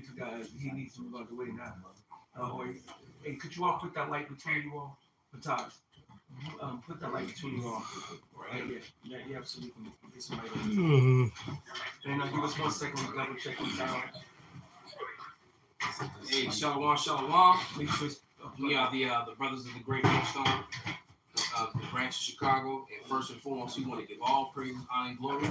because he needs to move out the way now. Hey, could you all put that light between you all? Mataj, put that light between you all. Right. Yeah, so we can get some light on. And give us 1 second to double check this out. Hey, Shalom. We are the brothers of the Great Millstone, the branch of Chicago. And first and foremost, we want to give all praise, honor, and glory to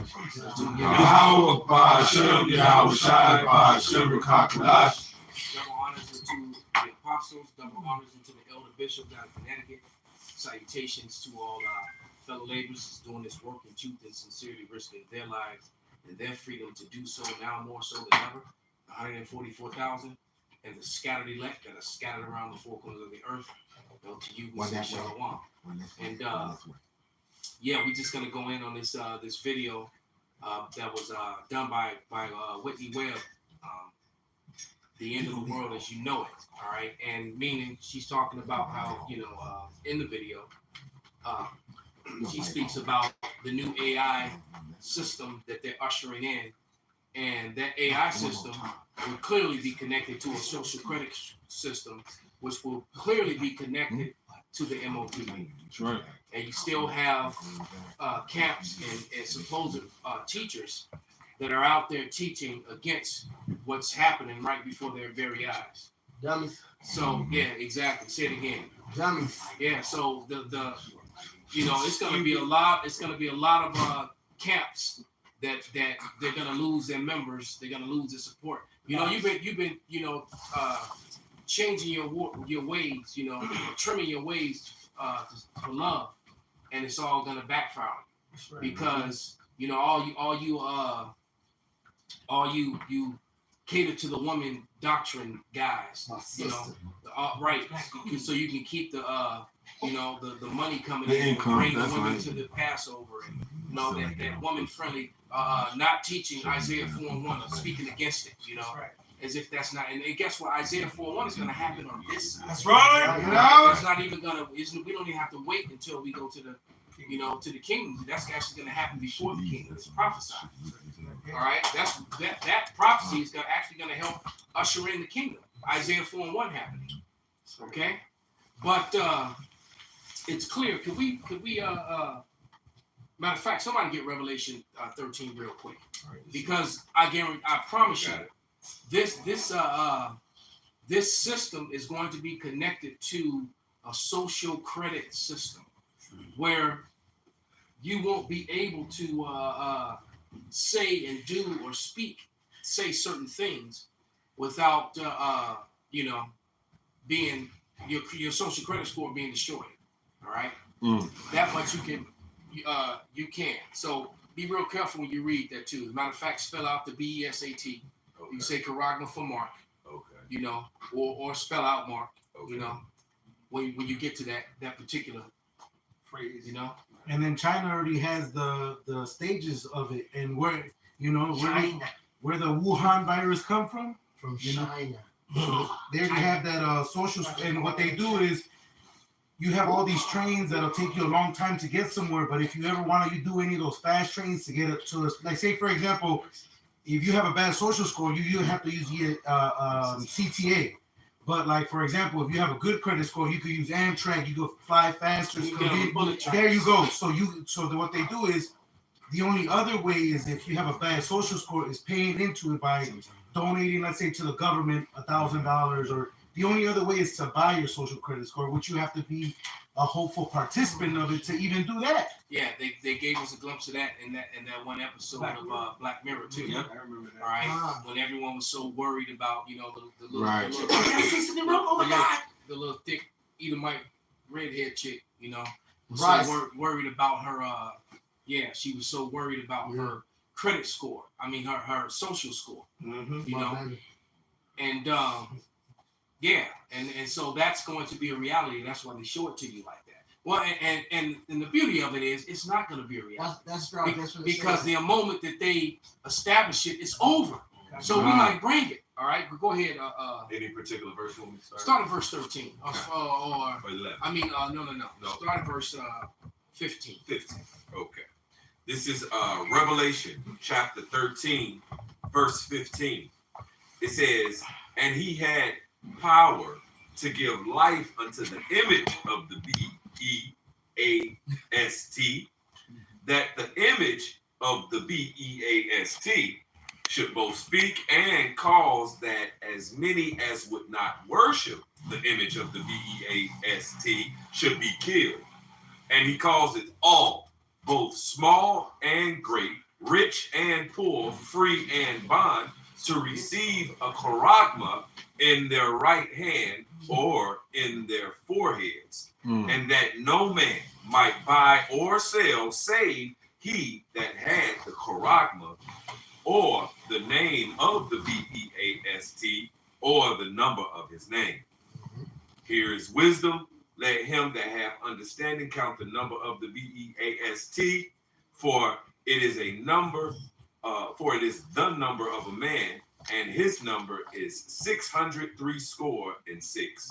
Yahweh, Ba'ashem, Yahweh Shai, Ba'ashem, Kakadash. double honors into the apostles, double honors into the elder bishop down in Connecticut. Salutations to all our fellow laborers doing this work in truth and sincerity, risking their lives and their freedom to do so now more so than ever. 144,000 and the scattered elect that are scattered around the four corners of the earth. To you, we say shalom. And we're just gonna go in on this this video that was done by Whitney Webb. The end of the world as you know it. All right, and meaning she's talking about how in the video she speaks about the new AI system that they're ushering in. And that AI system will clearly be connected to a social credit system, which will clearly be connected to the MOTB. That's right. And you still have camps and supposed teachers that are out there teaching against what's happening right before their very eyes. Dummies. So yeah, exactly. Say it again. Dummies. Yeah. So the it's gonna be a lot. It's gonna be a lot of camps that they're gonna lose their members. They're gonna lose their support. You've been changing your ways. Trimming your ways for love, and it's all gonna backfire because all you cater to the woman doctrine guys. Right? So you can keep the money coming in, bring the women to the Passover, and that woman friendly. Not teaching Isaiah 4:1 or speaking against it, as if that's not. And guess what? Isaiah 4:1 is going to happen on this side. That's right. It's not even going to. We don't even have to wait until we go to the, to the kingdom. That's actually going to happen before the kingdom. It's prophesied. All right. That prophecy is actually going to help usher in the kingdom. Isaiah 4:1 happening. Okay, but it's clear. Could we matter of fact, somebody get Revelation 13 real quick, because I promise you, this system is going to be connected to a social credit system where you won't be able to say and do or say certain things without being your social credit score being destroyed. All right, that much you can. You can. So be real careful when you read that too. As a matter of fact, spell out the BESAT. Okay. You say charagma for Mark. Okay. Or spell out Mark. Okay. When you get to that particular phrase. And then China already has the stages of it, and where the Wuhan virus come from? From China. They already have that social, and what they do is. You have all these trains that'll take you a long time to get somewhere, but if you ever want to do any of those fast trains to get it to, like say for example, if you have a bad social score, you have to use CTA. But like for example, if you have a good credit score, you could use Amtrak. You go fly faster. There you go. So what they do is the only other way is if you have a bad social score is paying into it by donating, let's say to the government $1,000 or. The only other way is to buy your social credit score, which you have to be a hopeful participant of it to even do that. Yeah, they gave us a glimpse of that in that one episode of Black Mirror too. Yep, I remember that. All right, when everyone was so worried about the little, right. the little thick Edomite redhead chick, was right. so worried about her. She was so worried about her credit score. I mean her social score. Mm-hmm. And and so that's going to be a reality. That's why they show it to you like that. Well, and the beauty of it is it's not going to be a reality. That's right. Because the moment that they establish it, it's over. So we might bring it. All right, go ahead. Any particular verse when we start? Start at verse 13. Or 11. I mean, no. Start at verse 15. 15. Okay. This is Revelation chapter 13, verse 15. it says, and he had power to give life unto the image of the B-E-A-S-T, that the image of the B-E-A-S-T should both speak and cause that as many as would not worship the image of the B-E-A-S-T should be killed. And he calls it all, both small and great, rich and poor, free and bond, to receive a charagma in their right hand or in their foreheads, and that no man might buy or sell save he that had the charagma, or the name of the B-E-A-S-T, or the number of his name. Here is wisdom. Let him that have understanding count the number of the B-E-A-S-T, for it is a number, for it is the number of a man, and his number is 666.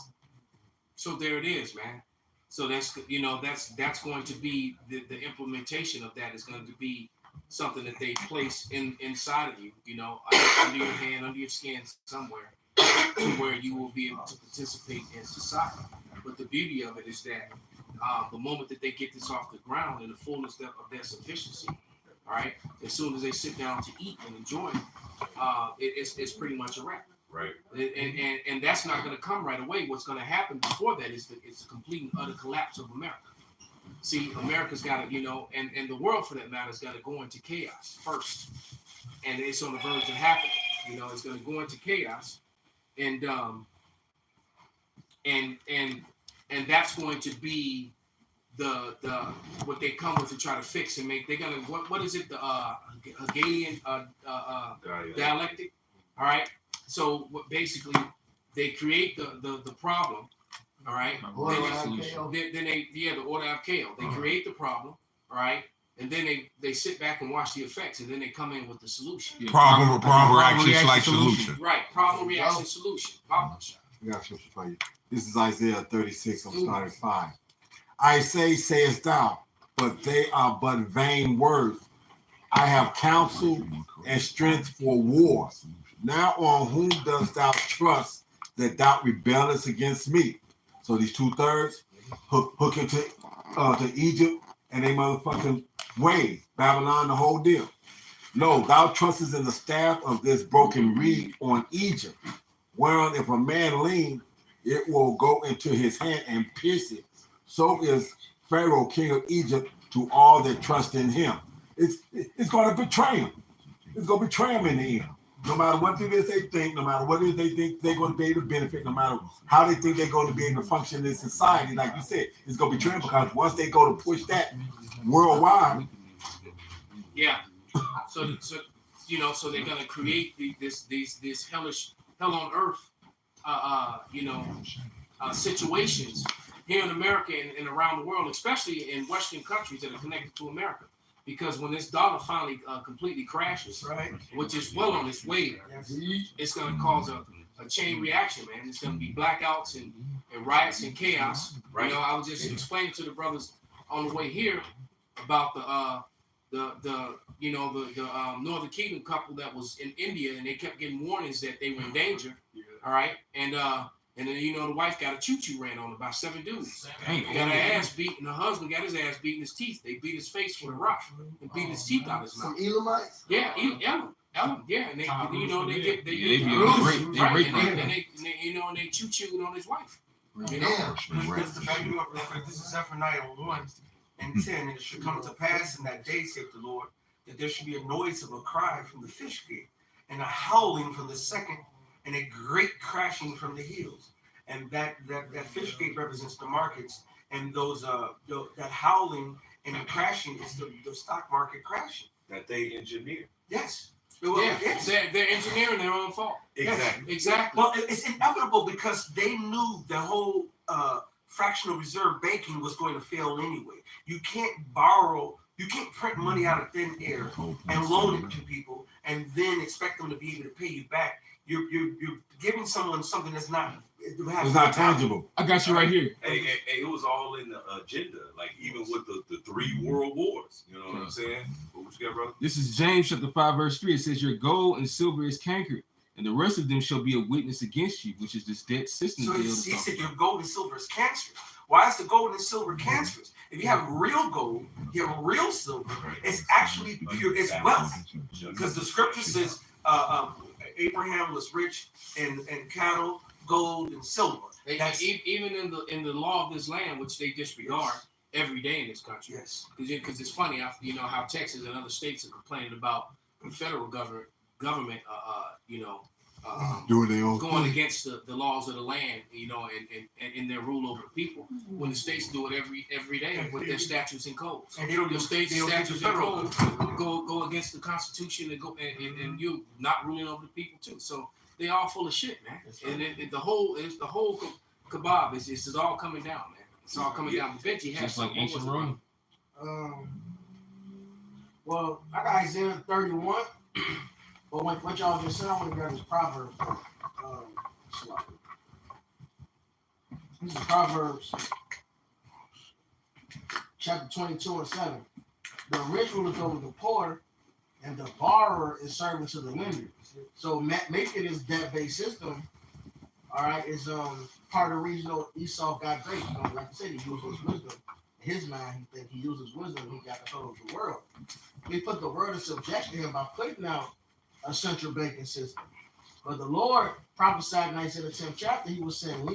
So there it is, man. So that's that's going to be the implementation of that is going to be something that they place inside of you, under your hand, under your skin somewhere, to where you will be able to participate in society. But the beauty of it is that the moment that they get this off the ground in the fullness of their sufficiency, all right, as soon as they sit down to eat and enjoy it, it's pretty much a wrap. Right. And that's not going to come right away. What's going to happen before that is the complete and utter collapse of America. See, America's got to, and the world for that matter has got to go into chaos first. And it's on the verge of happening. It's going to go into chaos. And that's going to be the what they come with to try to fix and make. They're gonna what is it, the Hegelian dialectic, all right? So basically they create the problem, all right? The order of chaos. They create the problem, all right? And then they sit back and watch the effects, and then they come in with the solution. Problem reaction solution. Right, problem reaction solution. I got something for you. This is Isaiah 36, I'm starting 5. I say, sayest thou, but they are but vain words. I have counsel and strength for war. Now on whom dost thou trust that thou rebellest against me? So these 2/3 hook into to Egypt and they motherfucking ways, Babylon, the whole deal. No, thou trustest in the staff of this broken reed on Egypt, whereon if a man lean, it will go into his hand and pierce it. So is Pharaoh, king of Egypt, to all that trust in him. It's going to betray him. It's going to betray him in the end. No matter what it is they think, no matter what it is they think they're going to be able to benefit, no matter how they think they're going to be able to function in society, like you said, it's going to betray them because once they go to push that worldwide. Yeah. So they're going to create this hellish, hell on earth, situations here in America and around the world, especially in Western countries that are connected to America. Because when this dollar finally completely crashes, right, which is well on its way, it's going to cause a chain reaction, man. It's going to be blackouts and riots and chaos. Right. I was just explaining to the brothers on the way here about the Northern Kingdom couple that was in India, and they kept getting warnings that they were in danger. All right, and then the wife got a choo-choo ran on her by 7 dudes. Got her ass beat, and her husband got his ass beat in his teeth. They beat his face with a rock and beat his teeth out of his mouth. Some Elamites? Yeah, Elam, yeah, and they choo-chooed on his wife. Just to back you up real quick, this is Zephaniah 1 and 10, and it should come to pass in that day, saith the Lord, that there should be a noise of a cry from the fish gate, and a howling from the second, and a great crashing from the hills. And that fish gate represents the markets, and those that howling and the crashing is the stock market crashing that they engineer. Yes. Yes. They're engineering their own fault. Exactly. Yes, exactly. Well, it's inevitable because they knew the whole fractional reserve banking was going to fail anyway. You can't print money out of thin air and loan it to people and then expect them to be able to pay you back. You're giving someone something that's not. It's not tangible. I got you right here. Hey, it was all in the agenda, like even with the 3 world wars. You know what I'm saying? What you got, brother? This is James chapter 5 verse 3. It says, "Your gold and silver is cankered, and the rest of them shall be a witness against you, which is this debt system. So deal he to said talk your about. gold and silver is cancerous. Why is the gold and silver cancerous? If you have real gold, you have real silver, it's actually pure, it's wealth. Because the scripture says Abraham was rich in cattle, gold, and silver. Even in the law of this land, which they disregard every day in this country. Yes. Because it's funny, you know how Texas and other states are complaining about the federal government, Doing their own going thing. against the laws of the land, you know, and in their rule over the people. When the states do it every day with their statutes and codes. And they don't The do states they don't do statutes the and federal. codes go against the Constitution and you not ruling over the people too. So they all full of shit, man. And the whole kebab is all coming down, man. It's all coming down. Benji has Just like something. ancient What was it, Rome. Well, I got Isaiah 31, but what y'all just said, I want to grab this Proverbs. This is Proverbs chapter 22 and 7. The rich ruleth over the poor, and the borrower is servant to the lender. So making this debt-based system, all right, is part of the reason Esau got great. Like I said, he used his wisdom. In his mind, he think he used his wisdom, he got control of the world. He put the world in subjection to him by putting out a central banking system. But the Lord prophesied in Isaiah the 10th chapter, he was saying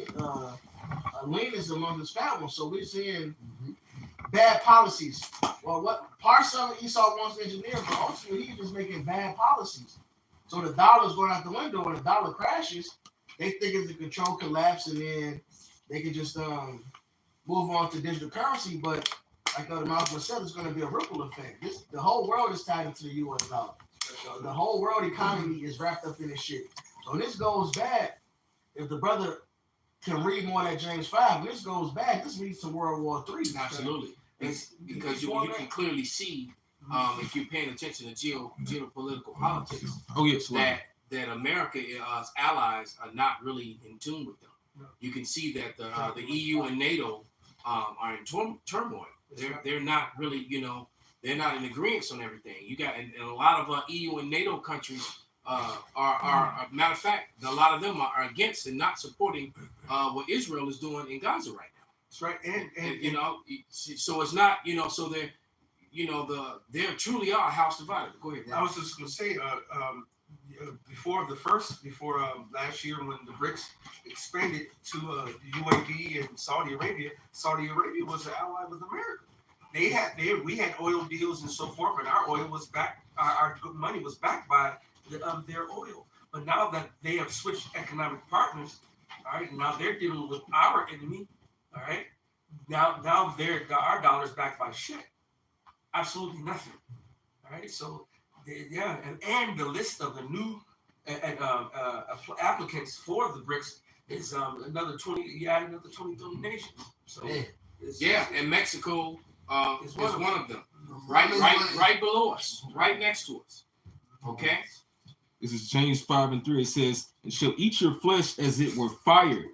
leanness among his family. So we're seeing bad policies. Well, what parts of it Esau wants to engineer, but ultimately he's just making bad policies. So the dollar's going out the window. When the dollar crashes, they think it's a control collapse, and then they can just move on to digital currency. But like the Malcolm said, it's going to be a ripple effect. The whole world is tied into the U.S. dollar. The whole world economy is wrapped up in this shit. So when this goes bad, if the brother can read more than James 5, when this goes bad, this leads to World War III. Absolutely. It's because you can clearly see, if you're paying attention to geopolitical politics, that America's allies are not really in tune with them. You can see that the EU and NATO are in turmoil. They're not really, they're not in agreement on everything. You got and a lot of EU and NATO countries are matter of fact, a lot of them are against and not supporting what Israel is doing in Gaza right now. That's right. And so it's not, so they're, they truly are a house divided. Go ahead. I was just going to say, before last year when the BRICS expanded to UAE and Saudi Arabia was an ally with America. We had oil deals and so forth, and our oil was back. Our money was backed by their oil. But now that they have switched economic partners, all right, now they're dealing with our enemy. All right. Now our dollar's backed by shit. Absolutely nothing. All right. So and the list of the new applicants for the BRICS is another 20. You add another 20 nations. So and Mexico is one of them. Right below us, right next to us. Okay. This is James 5:3. It says, "And shall eat your flesh as it were fire.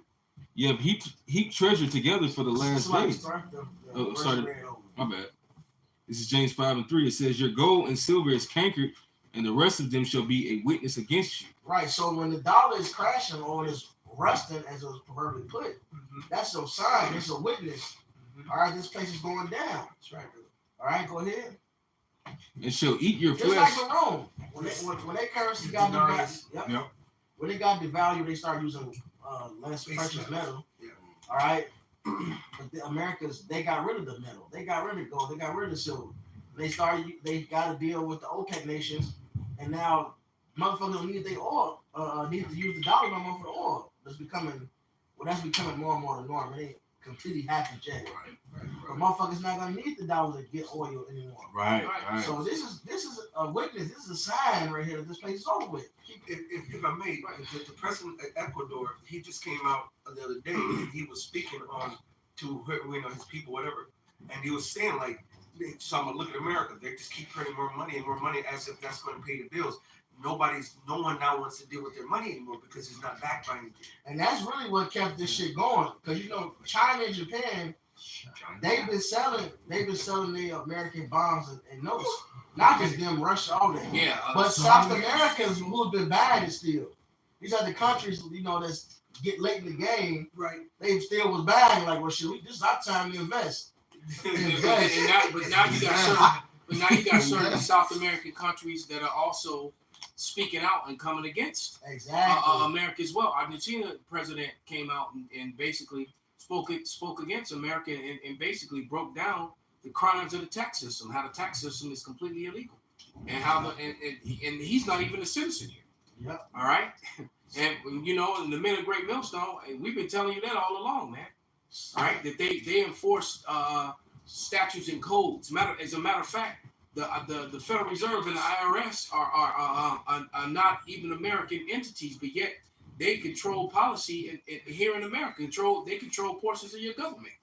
You have heaped treasure together for the last days." Oh, sorry, my bad. This is James 5:3. It says, "Your gold and silver is cankered, and the rest of them shall be a witness against you." Right. So when the dollar is crashing or is rusting, as it was proverbially put, that's a sign. It's a witness. All right, this place is going down. That's right. All right, go ahead. "And shall eat your Just flesh." like in Rome, when their currency got devalued, Yep. when they got devalued, they started using less precious metal. Yeah. All right, but the Americans, they got rid of the metal, they got rid of gold, they got rid of the silver. They got to deal with the OPEC nations, and now motherfuckers need their oil, need to use the dollar no more for the oil. That's becoming more and more the norm. It ain't completely happened yet. But motherfuckers not gonna need the dollar to get oil anymore. Right. So this is a witness. This is a sign right here that this place is over with. If I may, the president of Ecuador, he just came out the other day and he was speaking on to his people, whatever, and he was saying like, so I'm gonna look at America. They just keep printing more money as if that's going to pay the bills. No one now wants to deal with their money anymore because it's not backed by anything. And that's really what kept this shit going. Because China and Japan, they've been selling the American bonds and notes. Not just them, Russia, all that. Yeah. But South Americans who've been buying it still. these other countries, you know, that's get late in the game, Right. they still was buying like, well, shit, this is our time to invest. But now you got certain South American countries that are also speaking out and coming against Exactly. America as well. Argentina president came out and basically spoke against America and basically broke down the crimes of the tax system, how the tax system is completely illegal, and how and he's not even a citizen here. Yep. All right, and you know, in the men of Great Millstone, and we've been telling you that all along, man. All right, that they enforce statutes and codes. As a matter of fact, the Federal Reserve and the IRS are not even American entities, but yet they control policy here in America. They control portions of your government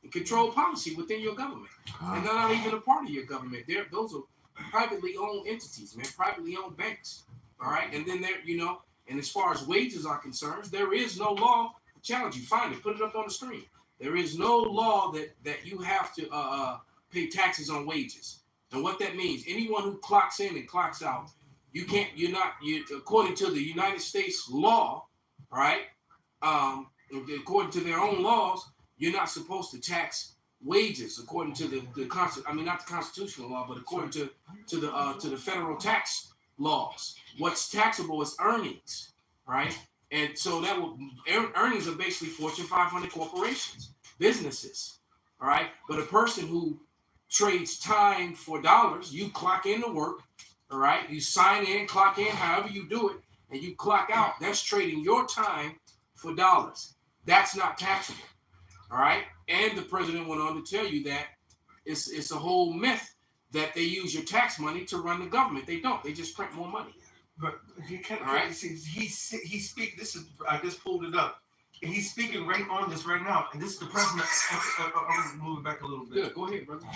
and control policy within your government, and they're not even a part of your government. Those are privately owned entities, man, privately owned banks. All right, and then there, you know, and as far as wages are concerned, there is no law to challenge you. Find it, put it up on the screen. There is no law that you have to pay taxes on wages. And what that means, anyone who clocks in and clocks out, you can't. According to the United States law, all right, according to their own laws, you're not supposed to tax wages according to the I mean, not the constitutional law, but according to the federal tax laws. What's taxable is earnings, right? And so that will earnings are basically Fortune 500 corporations, businesses, all right. But a person who trades time for dollars, you clock in to work, all right. You sign in, clock in, however you do it, and you clock out. That's trading your time for dollars. That's not taxable, all right. And the president went on to tell you that it's a whole myth that they use your tax money to run the government. They don't. They just print more money. But he can't. All right. See, he speak. This is. I just pulled it up. And he's speaking right on this right now. And this is the president. I'm moving back a little bit. Good. Go ahead, brother. Pay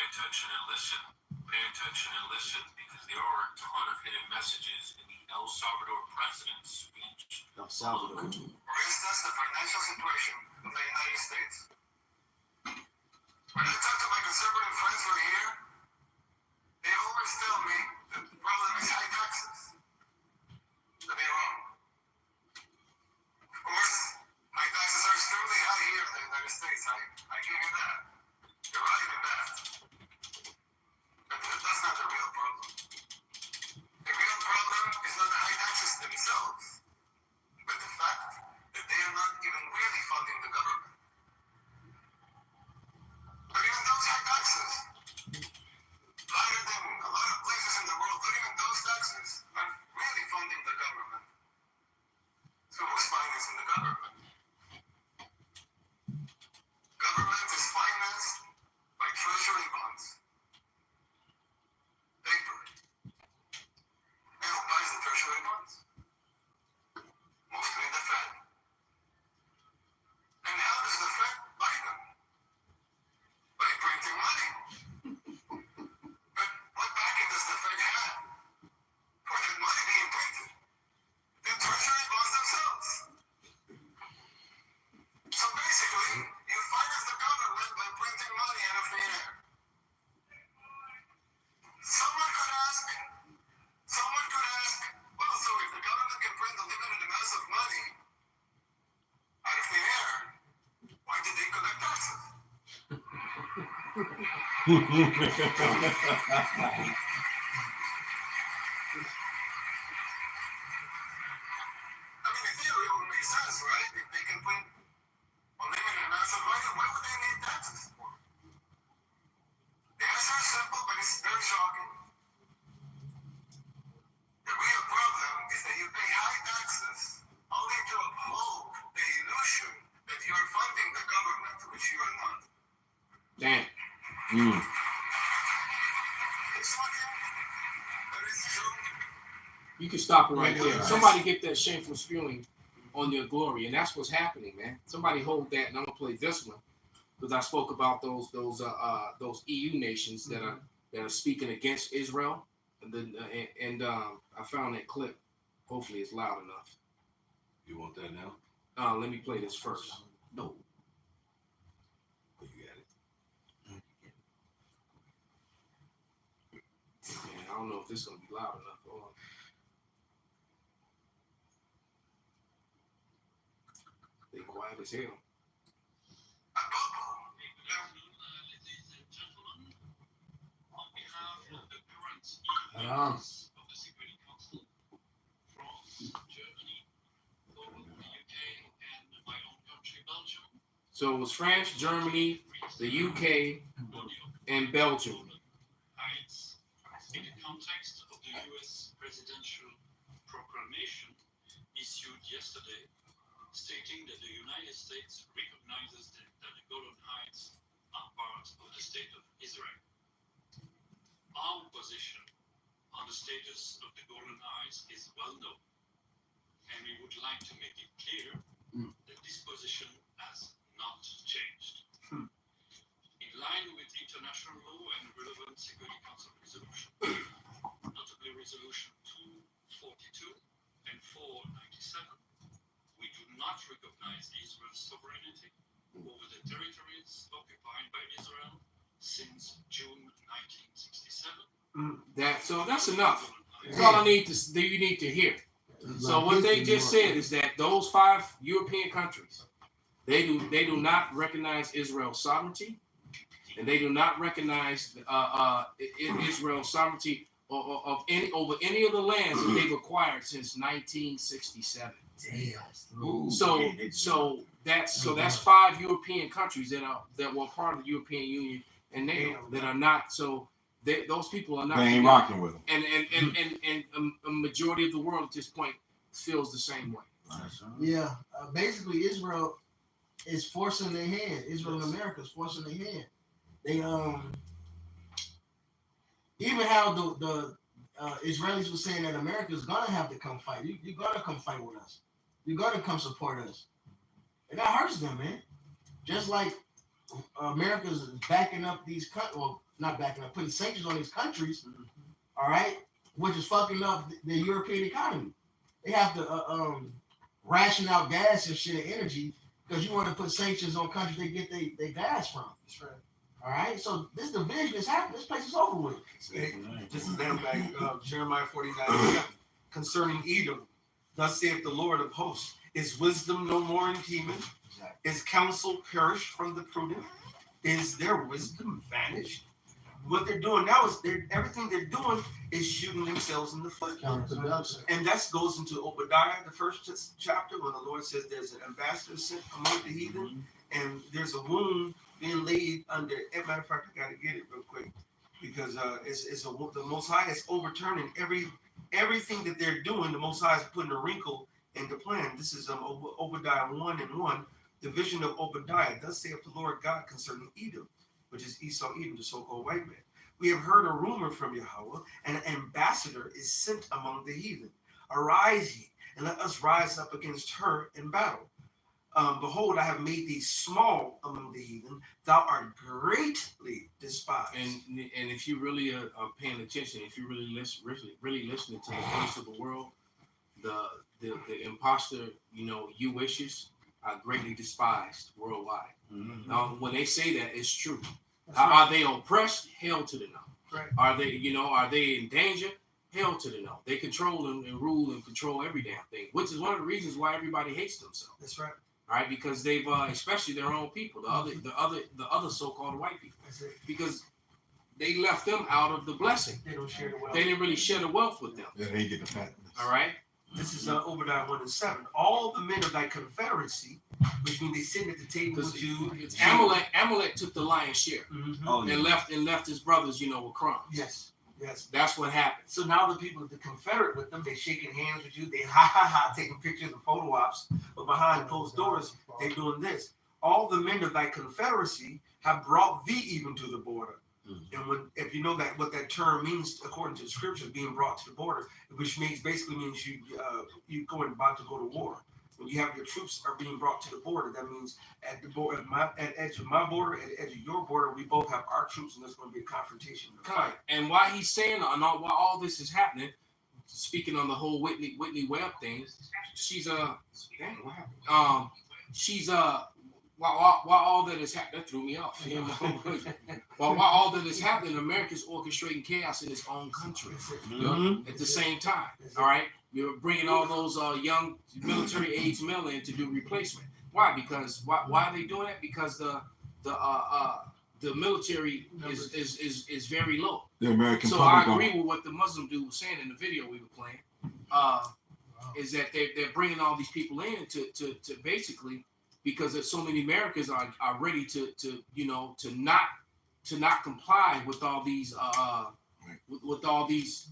attention and listen. Pay attention and listen, because there are a ton of hidden messages in the El Salvador president's speech. El Salvador. For instance, the financial situation of the United States. When I talk to my conservative friends from here, they always tell me that the problem is high taxes. But they're wrong. Of course, high taxes are extremely high here in the United States. I give you that. You're right in that. But that's not the real problem. The real problem is not the high taxes themselves, but the fact that they are not even really funding the government. But even those high taxes, higher than a lot of places in the world, but even those taxes are really funding the government. So who's financing the government? Government is financed by treasury bonds. Paper. And who buys the treasury bonds? Mostly the Fed. And how does the Fed buy them? By printing money. But what backing does the Fed have for that money being printed? The treasury bonds themselves. So basically, you finance the government by printing money out of thin air. Someone could ask, well, so if the government can print unlimited amounts of money out of thin air, why did they collect taxes? I mean, in theory, it would make sense, right? If they can print unlimited amounts of money, why would they need taxes for? The answer is simple, but it's very shocking. The real problem is that you pay high taxes only to uphold the illusion that you are funding the government, which you are not. Damn. It's shocking, but it's true. You can stop it right there. Somebody get that shameful spewing on your glory, and that's what's happening, man. Somebody hold that, and I'm gonna play this one because I spoke about those EU nations that are speaking against Israel, and I found that clip. Hopefully, it's loud enough. You want that now? Let me play this first. No. Oh, you got it. Man, I don't know if this is gonna be loud enough. Hold on. White as hell. So it was France, Germany, the UK, and Belgium. In the context of the US presidential proclamation issued yesterday, stating that the United States recognizes that the Golan Heights are part of the state of Israel. Our position on the status of the Golan Heights is well known, and we would like to make it clear that this position has not changed. In line with international law and relevant Security Council resolution, notably Resolution 242 and 497, we do not recognize Israel's sovereignty over the territories occupied by Israel since June 1967. That's enough. That's all you need to hear. So what they just said is that those 5 European countries, they do not recognize Israel's sovereignty, and they do not recognize Israel's sovereignty over any of the lands that they've acquired since 1967. Damn. So that's 5 European countries that were part of the European Union and NATO that are not. So those people are not. They ain't rocking with them. And a majority of the world at this point feels the same way. Yeah, basically Israel is forcing their hand. Israel and America is forcing their hand. They even how the Israelis were saying that America is gonna have to come fight. You're gonna come fight with us. You're gonna come support us, and that hurts them, man. Just like America's backing up these countries, well, not backing up, putting sanctions on these countries. All right, which is fucking up the European economy. They have to ration out gas and shit and energy because you want to put sanctions on countries they get their gas from. That's right. All right, so this division is happening. This place is over with. This is them back, Jeremiah 49:7. Concerning Edom, thus saith the Lord of hosts, is wisdom no more in Heman? Is counsel perished from the prudent? Is their wisdom vanished? What they're doing now is everything they're doing is shooting themselves in the foot. And that goes into Obadiah, the first chapter, where the Lord says there's an ambassador sent among the heathen, and there's a wound being laid under. As a matter of fact, I got to get it real quick because the Most High is overturning everything that they're doing. The Most High is putting a wrinkle in the plan. This is Obadiah 1:1, the vision of Obadiah. Thus saith the Lord God concerning Edom, which is Esau, Edom, the so-called white man. We have heard a rumor from Yahweh, and an ambassador is sent among the heathen. Arise ye, and let us rise up against her in battle. Behold, I have made thee small among the heathen. Thou art greatly despised. And if you really are paying attention, if you really listening to the voice of the world, the imposter, you wishes are greatly despised worldwide. Mm-hmm. Now, when they say that, it's true. Are they oppressed? Hell to the no. Right. Are they in danger? Hell to the no. They control and rule and control every damn thing, which is one of the reasons why everybody hates themselves. That's right. All right, because they've especially their own people, the other so-called white people, because they left them out of the blessing. They don't share the wealth. They didn't really share the wealth with them. Yeah, they get the fatness. All right. This is Obadiah 1:7. All the men of thy confederacy, which means they sit at the table with you. Amalek took the lion's share and left his brothers, with crumbs. Yes. That's what happened. So now the people, the confederate with them, they shaking hands with you. They ha taking pictures and photo ops, but behind closed doors, they doing this. All the men of thy confederacy have brought thee even to the border. And if you know that what that term means according to the scriptures, being brought to the border, which basically means you about to go to war. When you have your troops are being brought to the border, that means at the border, at edge of my border, at the edge of your border, we both have our troops, and there's going to be a confrontation. And why he's saying, while all this is happening, speaking on the whole Whitney Webb thing, she's what happened? While all that is happening, that threw me off. While all that is happening, America's orchestrating chaos in its own country at the same time. All right, we were bringing all those young military-aged men in to do replacement. Why? Because why are they doing that? Because the military is very low. The American So I public agree don't. with what the Muslim dude was saying in the video we were playing. Is that they're bringing all these people in to basically, because there's so many Americans are ready to not comply with all these with all these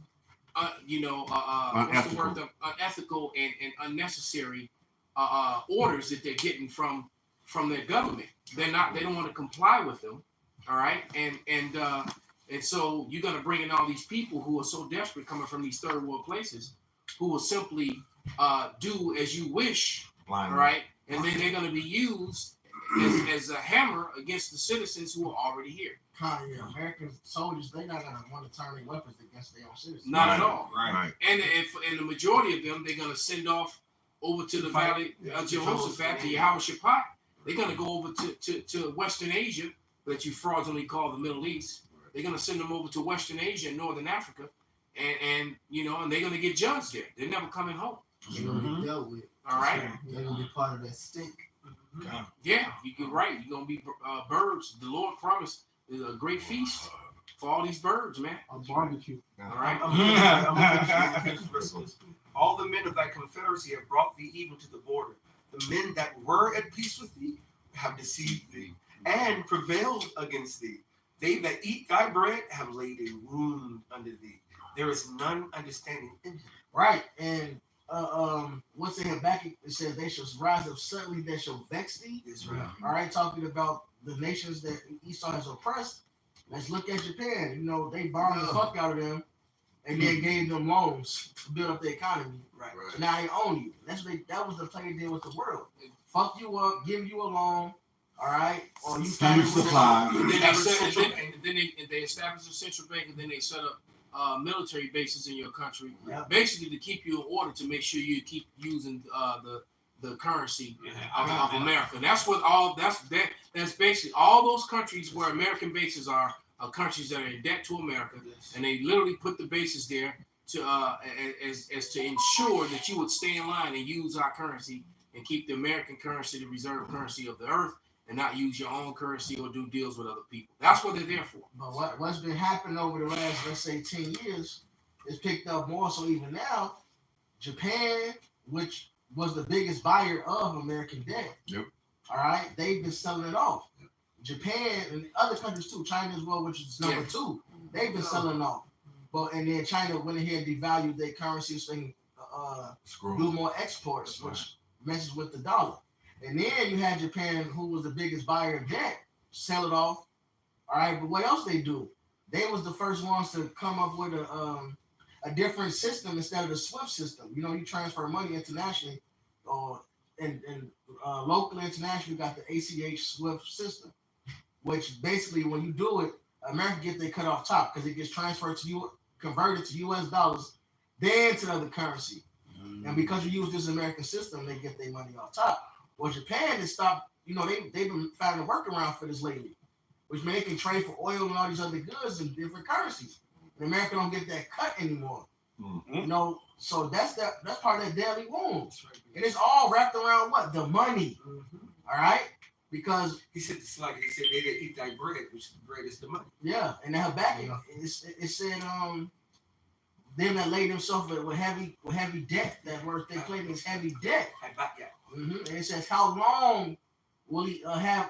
what's the word, unethical and unnecessary orders that they're getting from their government. They don't want to comply with them. All right, and so you're gonna bring in all these people who are so desperate coming from these third world places, who will simply do as you wish. Blind. All right, and then they're gonna be used as a hammer against the citizens who are already here. Yeah, American soldiers, they're not gonna want to turn their weapons against their own citizens. Not at all. Right. And the majority of them, they're gonna send off over to the Valley of Jehoshaphat, to Yahweh Shaphat. They're gonna go over to Western Asia, that you fraudulently call the Middle East. They're gonna send them over to Western Asia and Northern Africa, and they're gonna get judged there. They're never coming home. They're gonna be dealt with. All right. They're gonna be part of that stink. Yeah, you're right. You're gonna be birds. The Lord promised a great feast for all these birds, man. A barbecue. All right. I'm finished with this. All the men of thy confederacy have brought thee even to the border. The men that were at peace with thee have deceived thee and prevailed against thee. They that eat thy bread have laid a wound under thee. There is none understanding in them. Right, and once they have back, it says they shall rise up suddenly, that shall vex thee. That's right. All right, talking about the nations that Esau has oppressed. Let's look at Japan. They borrowed the fuck out of them, and then gave them loans to build up the economy. Right. So now they own you. That was the play they did with the world. Fuck you up, give you a loan. All right, or you Food supply. And then they established a central bank, and then they set up military bases in your country, basically to keep you in order, to make sure you keep using the currency of America. That's what that's basically all those countries where American bases are countries that are in debt to America, and they literally put the bases there to as to ensure that you would stay in line and use our currency and keep the American currency the reserve currency of the earth, and not use your own currency or do deals with other people. That's what they're there for. But what's been happening over the last, let's say, 10 years, is picked up more. So even now, Japan, which was the biggest buyer of American debt, all right, they've been selling it off. Japan and other countries too, China as well, which is number two, they've been selling off. And then China went ahead and devalued their currency, so they can do more exports, which messes with the dollar. And then you had Japan, who was the biggest buyer of debt, sell it off. All right, but what else they do? They was the first ones to come up with a different system instead of the SWIFT system. You transfer money internationally, and locally, internationally, you got the ACH SWIFT system, which basically, when you do it, America get their cut off top because it gets transferred to you, converted to US dollars, then to the other currency. And because you use this American system, they get their money off top. Well, Japan has stopped, they've been finding a workaround for this lately, which means they can trade for oil and all these other goods in different currencies. And America don't get that cut anymore. So that's part of that daily wound. And it's all wrapped around what? The money. All right? Because he said they that eat thy bread, which the bread is the money. Yeah, and then back it said them that laid themselves with heavy debt, that word they claim is heavy debt. And it says, how long will he have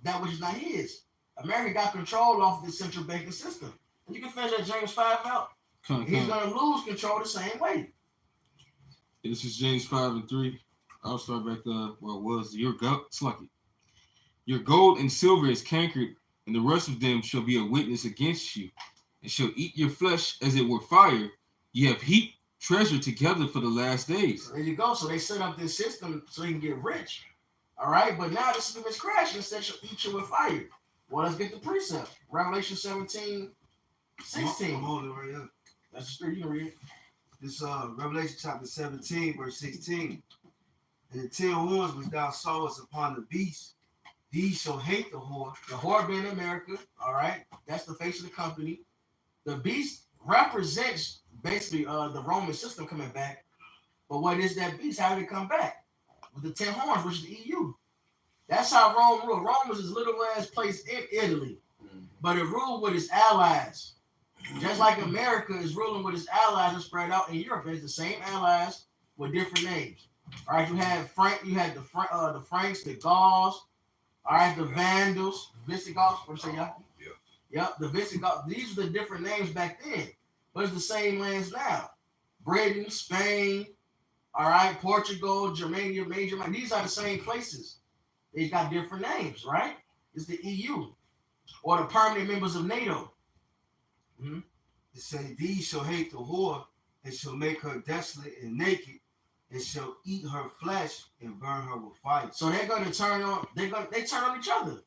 that which is not his? America got control off the central banking system. And you can finish that James 5 out. He's going to lose control the same way. This is James 5:3. I'll start back where it was. Your gold and silver is cankered, and the rest of them shall be a witness against you, and shall eat your flesh as it were fire. You have heaped treasure together for the last days. There you go. So they set up this system so you can get rich. All right, but now the system is crashing. It says shall eat you with fire. Well, let's get the precept. Revelation 17:16. I'm holding it right up. That's the scripture. You can read it. This Revelation chapter 17, verse 16. And the 10 horns which thou sawest upon the beast, these shall hate the whore. The whore being America. All right, that's the face of the company. The beast represents basically the Roman system coming back. But what is that beast? How did it come back? with the 10 horns, which is the EU. That's how Rome ruled. Rome was this little ass place in Italy, but it ruled with its allies. Just like America is ruling with its allies and spread out in Europe. It's the same allies with different names. All right, you had the Franks, the Gauls. All right, the Vandals, Visigoths. What say y'all? Yep, the Visigoths. These are the different names back then, but it's the same lands now. Britain, Spain. All right, Portugal, Germania, Major. These are the same places. They got different names, right? It's the EU or the permanent members of NATO. It say, these shall hate the whore and shall make her desolate and naked and shall eat her flesh and burn her with fire. So they're going to turn on. They turn on each other.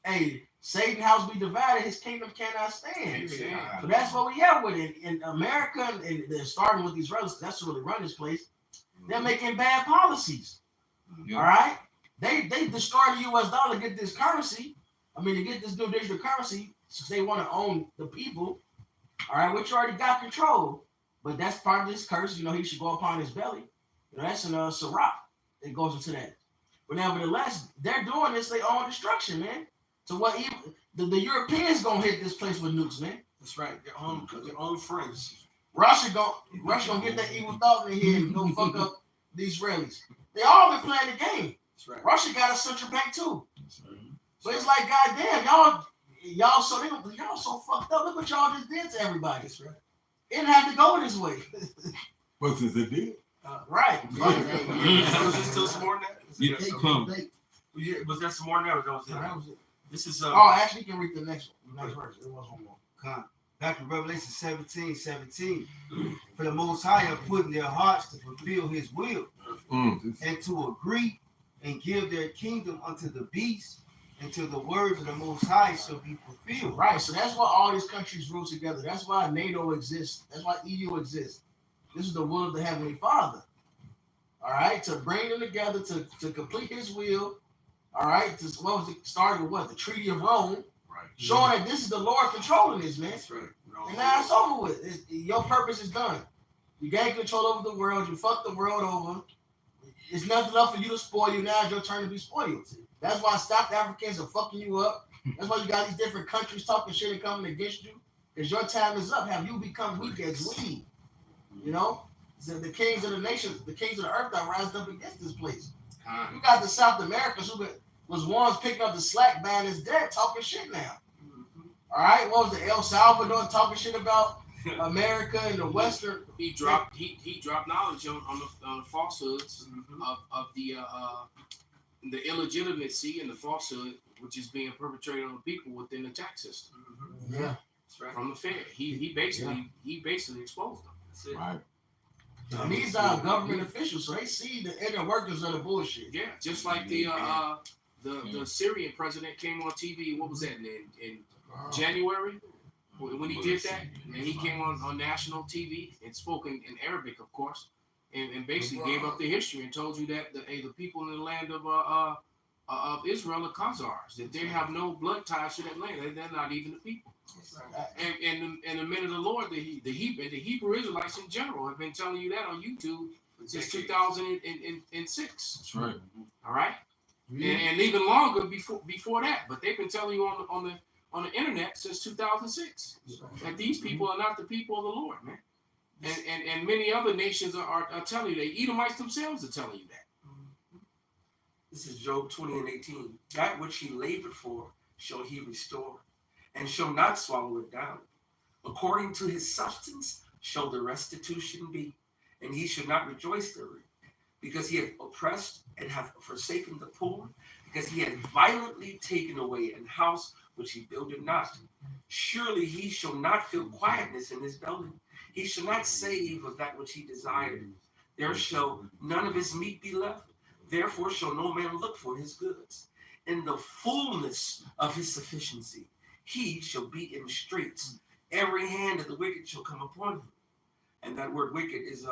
Hey, Satan house be divided, his kingdom cannot stand. So that's what we have with it in America, and they're starting with these relatives. That's what really run this place. They're making bad policies. All right, they destroy the U.S. dollar to get this currency. I mean, to get this new digital currency, since they want to own the people. All right, which already got control, but that's part of this curse. You know, he should go upon his belly. You know, that's in Sirach. It goes into that. But nevertheless, they're doing this their own destruction, man. So what? Even the Europeans gonna hit this place with nukes, man. That's right. Their own friends. Russia gonna get that evil thought in here and go fuck up the Israelis. They all been playing the game. That's right. Russia got a central bank too. So it's like, goddamn, y'all so fucked up. Look what y'all just did to everybody. That's right. It didn't have to go this way. What's this it did? Right. Was there still some more than that? Yeah, come. Was there some more than that? Or that was it? This is actually, you can read the next one. Next verse. It was one more. Come. Back in Revelation 17:17. For the Most High are put in their hearts to fulfill his will and to agree and give their kingdom unto the beast until the words of the Most High shall be fulfilled. Right. So that's why all these countries rule together. That's why NATO exists. That's why EU exists. This is the will of the Heavenly Father. All right. To bring them together to complete his will. All right. What was it? Started with what? The Treaty of Rome. right. Showing that this is the Lord controlling this, man. That's right. And now it's over with. Your purpose is done. You gain control over the world. You fucked the world over. It's nothing left for you to spoil you. Now it's your turn to be spoiled. That's why South Africans are fucking you up. That's why you got these different countries talking shit and coming against you. Because your time is up. Have you become weak as we? You know? So the kings of the nations, the kings of the earth that rised up against this place. You got the South Americans who was ones picking up the slack, band is dead, talking shit now. All right, what was the El Salvador talking shit about America and the Western? He dropped knowledge on the falsehoods of the illegitimacy and the falsehood which is being perpetrated on the people within the tax system. Yeah, That's right. From the Fed, he basically exposed them. That's it. Right. and these are government officials, so they see the inner workings of the bullshit. Yeah, just like the Syrian president came on TV. What was that in January when he did that? And he came on national TV and spoke in Arabic, of course, and basically gave up the history and told you that the people in the land of Israel are Khazars, that they have no blood ties to that land. They're not even the people. And the men of the Lord, the Hebrew Israelites in general, have been telling you that on YouTube since 2006. That's right. All right, and even longer before that. But they've been telling you on the internet since 2006 that these people are not the people of the Lord, man. And many other nations are telling you. The Edomites themselves are telling you that. This is Job 20:18. That which he labored for shall he restore, and shall not swallow it down. According to his substance shall the restitution be, and he shall not rejoice therein, because he hath oppressed and hath forsaken the poor, because he hath violently taken away an house which he builded not. Surely he shall not feel quietness in his belly. He shall not save of that which he desired. There shall none of his meat be left. Therefore shall no man look for his goods. In the fullness of his sufficiency, he shall be in straits. Every hand of the wicked shall come upon him. And that word wicked is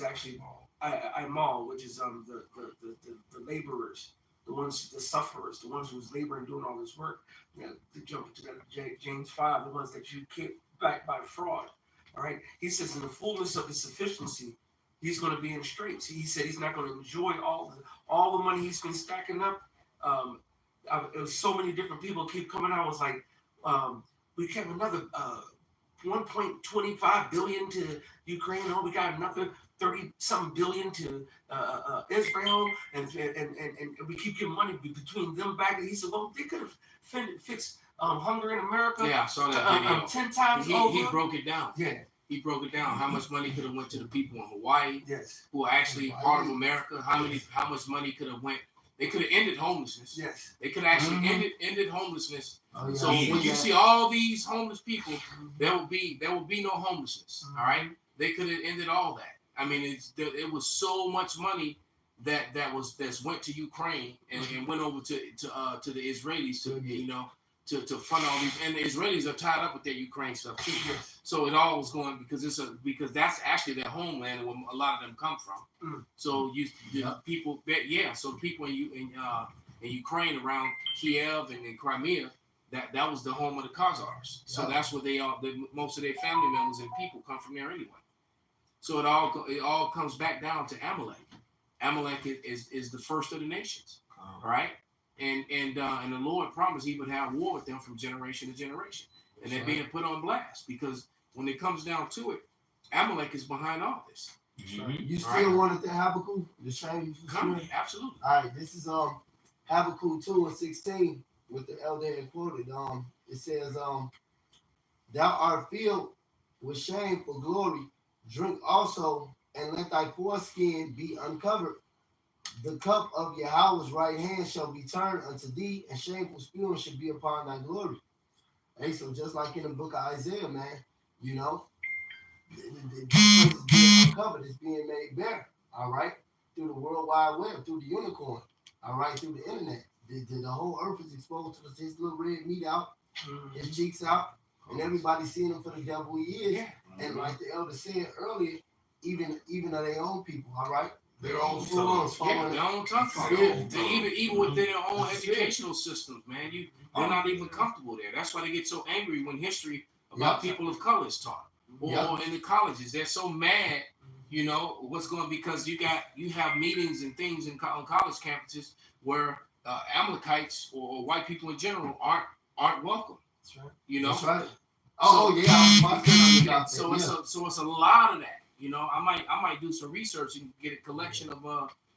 actually Imal, which is the laborers, the ones, the sufferers, the ones who's laboring doing all this work. You know, to jump to that James 5, the ones that you keep back by fraud. All right. He says, in the fullness of his sufficiency, he's going to be in the straits. He said he's not going to enjoy all the money he's been stacking up. It was so many different people keep coming out. It was like, we have another 1.25 billion to Ukraine. Oh, we got another 30-something billion to Israel, and we keep getting money between them back. And he said, well, they could have fixed hunger in America. Yeah, I saw that video. 10 times He over. broke it down. Yeah. He broke it down. How much money could have went to the people in Hawaii, Yes. who are actually part of America? How much money could have went? They could have ended homelessness. Yes. They could have actually ended homelessness. Oh, yeah. So when you see all these homeless people, there will be no homelessness. All right, they could have ended all that. I mean, it was so much money that's went to Ukraine and went over to the Israelis to fund all these, and the Israelis are tied up with their Ukraine stuff too. So it all was going because that's actually their homeland and where a lot of them come from. So people in Ukraine around Kiev and in Crimea, that was the home of the Khazars. So that's where most of their family members and people come from there anyway. So it all comes back down to Amalek. Amalek is the first of the nations, right? And the Lord promised He would have war with them from generation to generation, and they're being put on blast because when it comes down to it, Amalek is behind all this. You still wanted the Habakkuk, the shame? Absolutely. All right, this is Habakkuk 2:16 with the elder quoted. It says, "Thou art filled with shame for glory. Drink also, and let thy foreskin be uncovered. The cup of Yahweh's right hand shall be turned unto thee, and shameful spewing shall be upon thy glory." Hey, so just like in the book of Isaiah, man, the place is being uncovered, it's being made bare, all right, through the World Wide Web, through the unicorn, all right, through the internet. The whole earth is exposed to his little red meat out, his cheeks out, and everybody seeing him for the devil he is. Yeah. And like the elder said earlier, even of their own people, all right? Their own tongues. Yeah, their own tongues. Even within their own educational systems, man. They're not even comfortable there. That's why they get so angry when history about people of color is taught. Or in the colleges. They're so mad, what's going because you have meetings and things on college campuses where Amalekites or white people in general aren't welcome. That's right. That's right. So it's a lot of that. I might do some research and get a collection of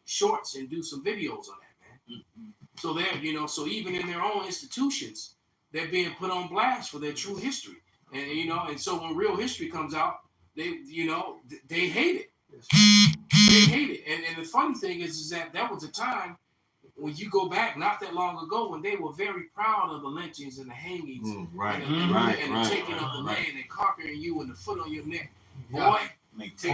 shorts and do some videos on that, man. So they're, so even in their own institutions, they're being put on blast for their true history. And and so when real history comes out, they hate it. They hate it. And the funny thing is that was a time when you go back not that long ago when they were very proud of the lynchings and the hangings and the taking of the land and conquering you and the foot on your neck. Boy, they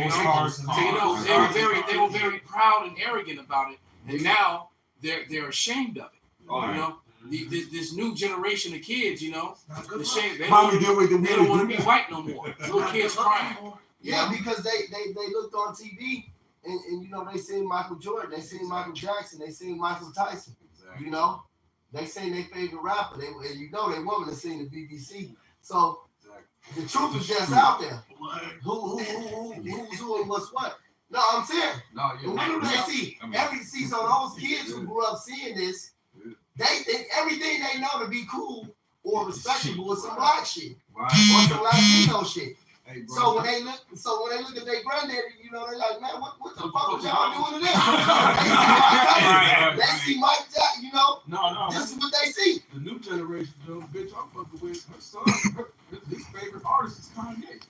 were very proud and arrogant about it, and now they're ashamed of it. This new generation of kids, they don't want to be white no more. Little kids crying. Yeah, because they looked on TV and they seen Michael Jordan, they seen Michael Jackson, they seen Michael Tyson. Exactly. They seen their favorite rapper. They woman that seen the BBC. So the truth is just out there. Who's who and what's what. No, I'm saying. So those kids who grew up seeing this, they think everything they know to be cool or respectable is some black shit. Or some Latino shit. Hey, so when they look at their granddaddy, they're like, man, what the fuck was y'all doing to them? They see Mike Jackson, No. This is what they see. The new generation, bitch, I'm fucking with her son. His favorite artist is Kanye.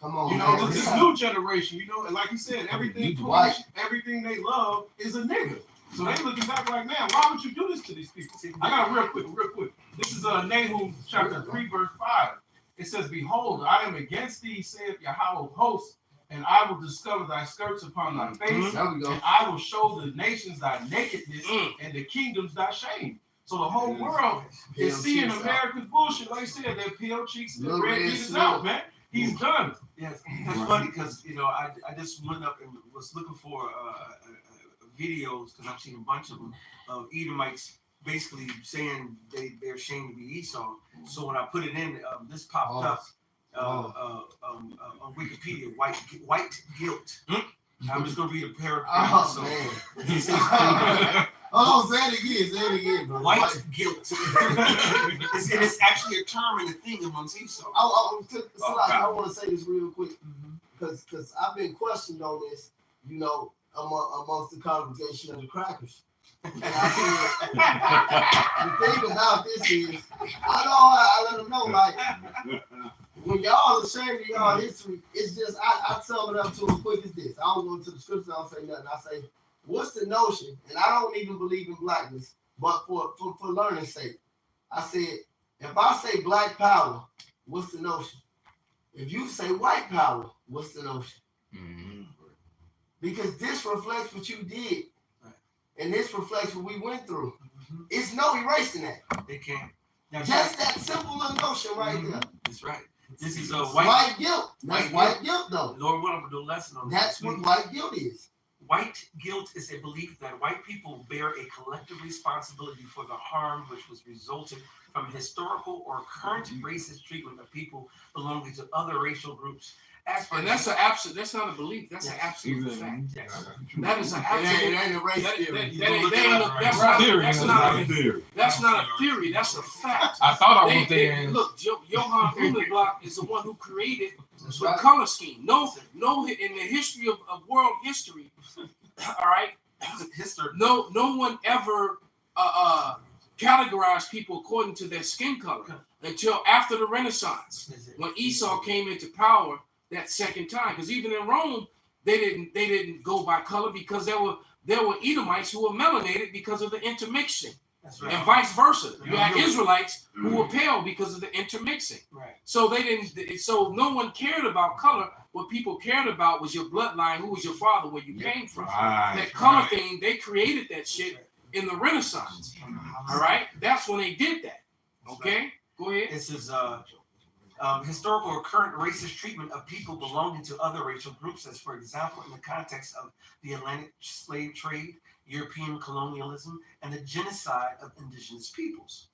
Come on, this new generation, and like you said, everything they love is a nigga. So they look exactly like, man, why would you do this to these people? I got it real quick. This is Nahum chapter 3, verse 5. It says, behold, I am against thee, saith Yahweh of hosts, and I will discover thy skirts upon thy face, and I will show the nations thy nakedness, and the kingdoms thy shame. So the whole world is seeing America's bullshit. Like I said, their pale cheeks and their red pieces out, man. He's done. Yes, that's funny because, I just went up and was looking for videos, because I've seen a bunch of them, of Edomites basically saying they're ashamed to be Esau. So when I put it in, this popped up on Wikipedia, white guilt. I'm just gonna read a paragraph. Oh So man. he says, Oh, say it again, bro. white guilt. it's actually a term and a thing amongst Esau. I want to say this real quick Mm-hmm. because I've been questioned on this, you know, amongst the congregation of the crackers. And I said, the thing about this is, I let them know, like, when y'all are sharing y'all history, it's just, I sum it up to as quick as this. I don't go into the scripture, I don't say nothing. I say, what's the notion? And I don't even believe in blackness, but for learning's sake, I said, if I say black power, what's the notion? If you say white power, what's the notion? Mhm. Because this reflects what you did, and this reflects what we went through. Mm-hmm. It's no erasing that. They can't. Now, Just that simple little notion right there. that's right. This is White guilt. That's white guilt, though. Lord willing, we'll do a lesson on That's this. what white guilt is. White guilt is a belief that white people bear a collective responsibility for the harm which was resulted from historical or current racist treatment of people belonging to other racial groups. As for And that's an absolute. That's not a belief. That's an absolute fact. Yes. That is an It absolute. ain't a race That theory. that's not a theory. That's a fact. I thought I was there. Look, Johann Blumenbach is the one who created That's the right. color scheme. No, in the history of world history, all right. History. No one ever categorized people according to their skin color until after the Renaissance, when Esau came into power that second time. Because even in Rome, they didn't go by color because there were Edomites who were melanated because of the intermixing. That's right. And vice versa. You had Israelites who were pale because of the intermixing. Right. So they didn't. So no one cared about color. What people cared about was your bloodline, who was your father, where you came from. That color thing, they created that shit in the Renaissance. All right, that's when they did that. Okay, go ahead. This is historical or current racist treatment of people belonging to other racial groups, as for example, in the context of the Atlantic slave trade, European colonialism, and the genocide of indigenous peoples.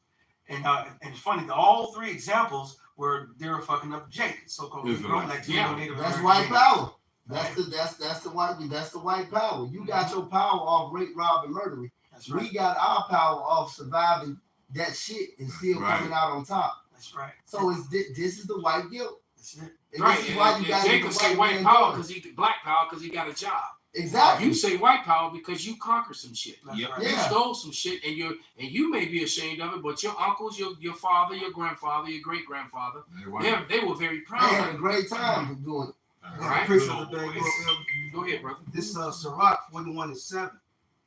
And it's funny that all three examples were they were fucking up Jake, so-called Latino Native That's American white natives. power. That's the white power. You got your power off rape, rob, and murder. That's right. We got our power off surviving that shit and still coming out on top. That's right. So this is the white guilt. That's it. And Right, this is why you got Jacob say white power because black power because he got a job. Exactly. You say white power because you conquered some shit. That's right. You Yeah. stole some shit, and you may be ashamed of it, but your uncles, your father, your grandfather, your great grandfather, they were very They proud. had a great time doing it. Right. Appreciate the thing. Go ahead, brother. This Sirach 41:7.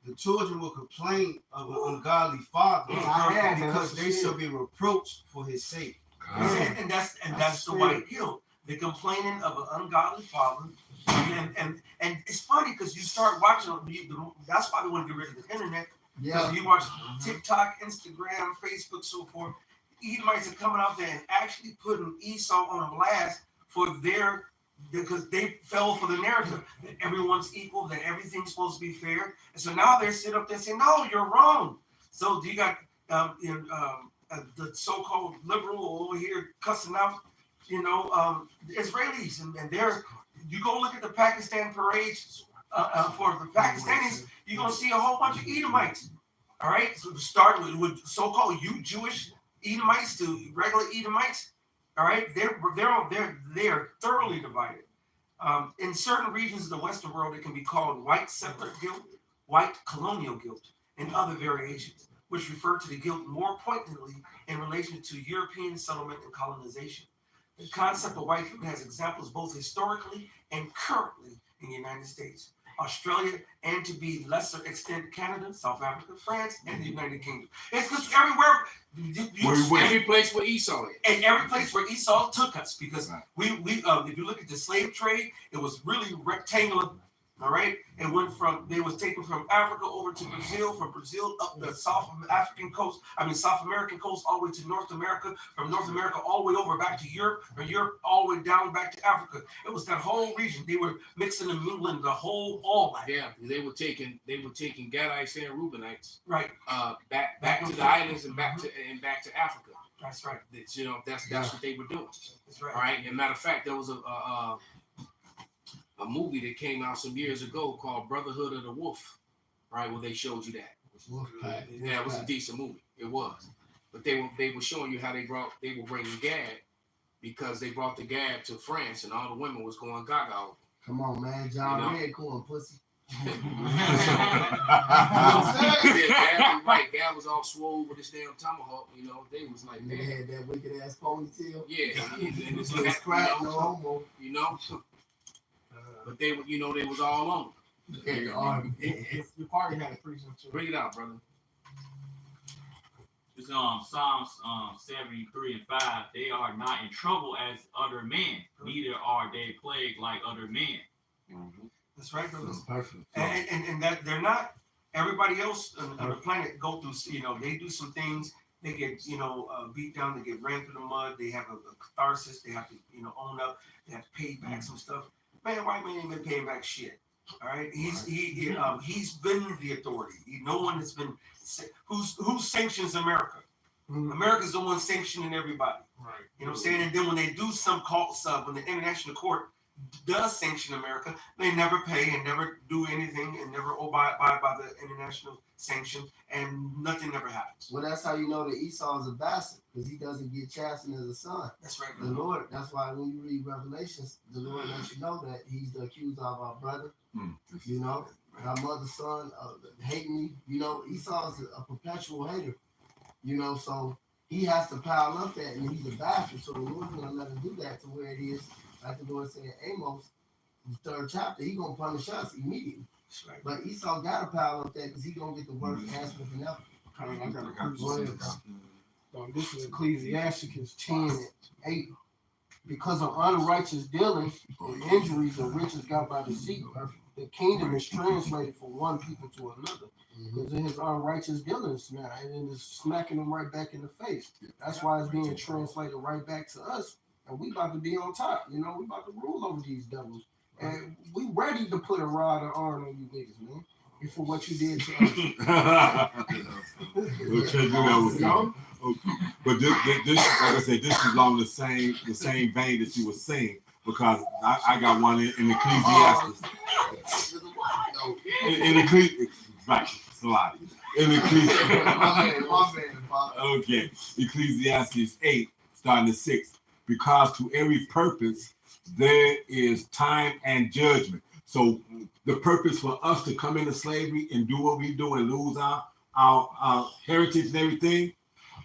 The children will complain of an ungodly father because they shall be reproached for his sake. And that's the white guilt. The complaining of an ungodly father. And it's funny because you start watching, that's why they want to get rid of the internet. Yeah. You watch TikTok, Instagram, Facebook, so forth. Edomites are coming out there and actually putting Esau on a blast because they fell for the narrative that everyone's equal, that everything's supposed to be fair. And so now they're sitting up there saying, no, you're wrong. So you got the so-called liberal over here cussing out, the Israelis. And you go look at the Pakistan parades for the Pakistanis, you're going to see a whole bunch of Edomites. All right? So start with so-called Jewish Edomites to regular Edomites. All right, they are thoroughly divided. In certain regions of the Western world, it can be called white settler guilt, white colonial guilt, and other variations, which refer to the guilt more pointedly in relation to European settlement and colonization. The concept of white guilt has examples both historically and currently in the United States, Australia, and to be lesser extent Canada, South Africa, France, and the United Kingdom. It's because everywhere. Every place where Esau is. And every place where Esau took us, because we if you look at the slave trade, it was really rectangular. All right, they was taken from Africa over to Brazil, from Brazil up the South American coast, all the way to North America, from North America all the way over back to Europe, from Europe all the way down back to Africa. It was that whole region. They were mixing and mingling all that. Yeah, they were taking Gadites and Reubenites Right. Back to the islands and back to Africa. That's right. That's what they were doing. That's right. All right. And matter of fact, there was a movie that came out some years ago called Brotherhood of the Wolf, right? Where they showed you that. Wolfpack. Yeah, it was a decent movie. It was, but they were showing you how they were bringing Gad because they brought the Gad to France and all the women was going gaga. Come on, man. John You know? Red going pussy. Yeah, right. Gad was all swole with his damn tomahawk. You know, they was like, And they had that wicked ass ponytail. yeah, and it's It's crack, no homo. you know. But they were, you know, they was all on. Yeah, Your party had a threesome too. Bring it out, brother. It's Psalms 73 and 5. They are not in trouble as other men, neither are they plagued like other men. That's right, brother. Perfect. And that they're not. Everybody else on the planet go through. You know, they do some things. They get beat down. They get ran through the mud. They have a catharsis. They have to own up. They have to pay back some stuff. Man, white man ain't been paying back shit. All right, he's been the authority. No one has been. Who sanctions America? America's the one sanctioning everybody. Right. You know what I'm saying? And then when they do some call sub, when the international court does sanction America, they never pay and never do anything and never abide by the international sanction, and nothing ever happens. Well, that's how you know that Esau is a bastard, because he doesn't get chastened as a son. That's right. The Lord, that's why when you read Revelations, the Lord lets you know that he's the accuser of our brother. You know, our mother's son hating me. You know, Esau's a perpetual hater. You know, so he has to pile up that, and he's a bastard. So the Lord's gonna let him do that to where it is, like the Lord said in Amos, the 3rd chapter, he's gonna punish us immediately. That's right. But Esau gotta pile up that because he's gonna get the worst aspect of nothing. I got a question. This is Ecclesiasticus 10:8. Because of unrighteous dealings and injuries and riches got by deceit, the kingdom is translated from one people to another. Because of his unrighteous dealings now, and it's smacking them right back in the face. That's why it's being translated right back to us, and we about to be on top. You know, we about to rule over these devils, and we ready to put a rod of iron on you niggas, man. For what you did to us. But this, like I said, this is along the same vein that you were saying, because I got one in Ecclesiastes. In Ecclesiastes, right? In Ecclesiastes. Okay, Ecclesiastes 8, starting at 6. Because to every purpose there is time and judgment. So the purpose for us to come into slavery and do what we do and lose our heritage and everything,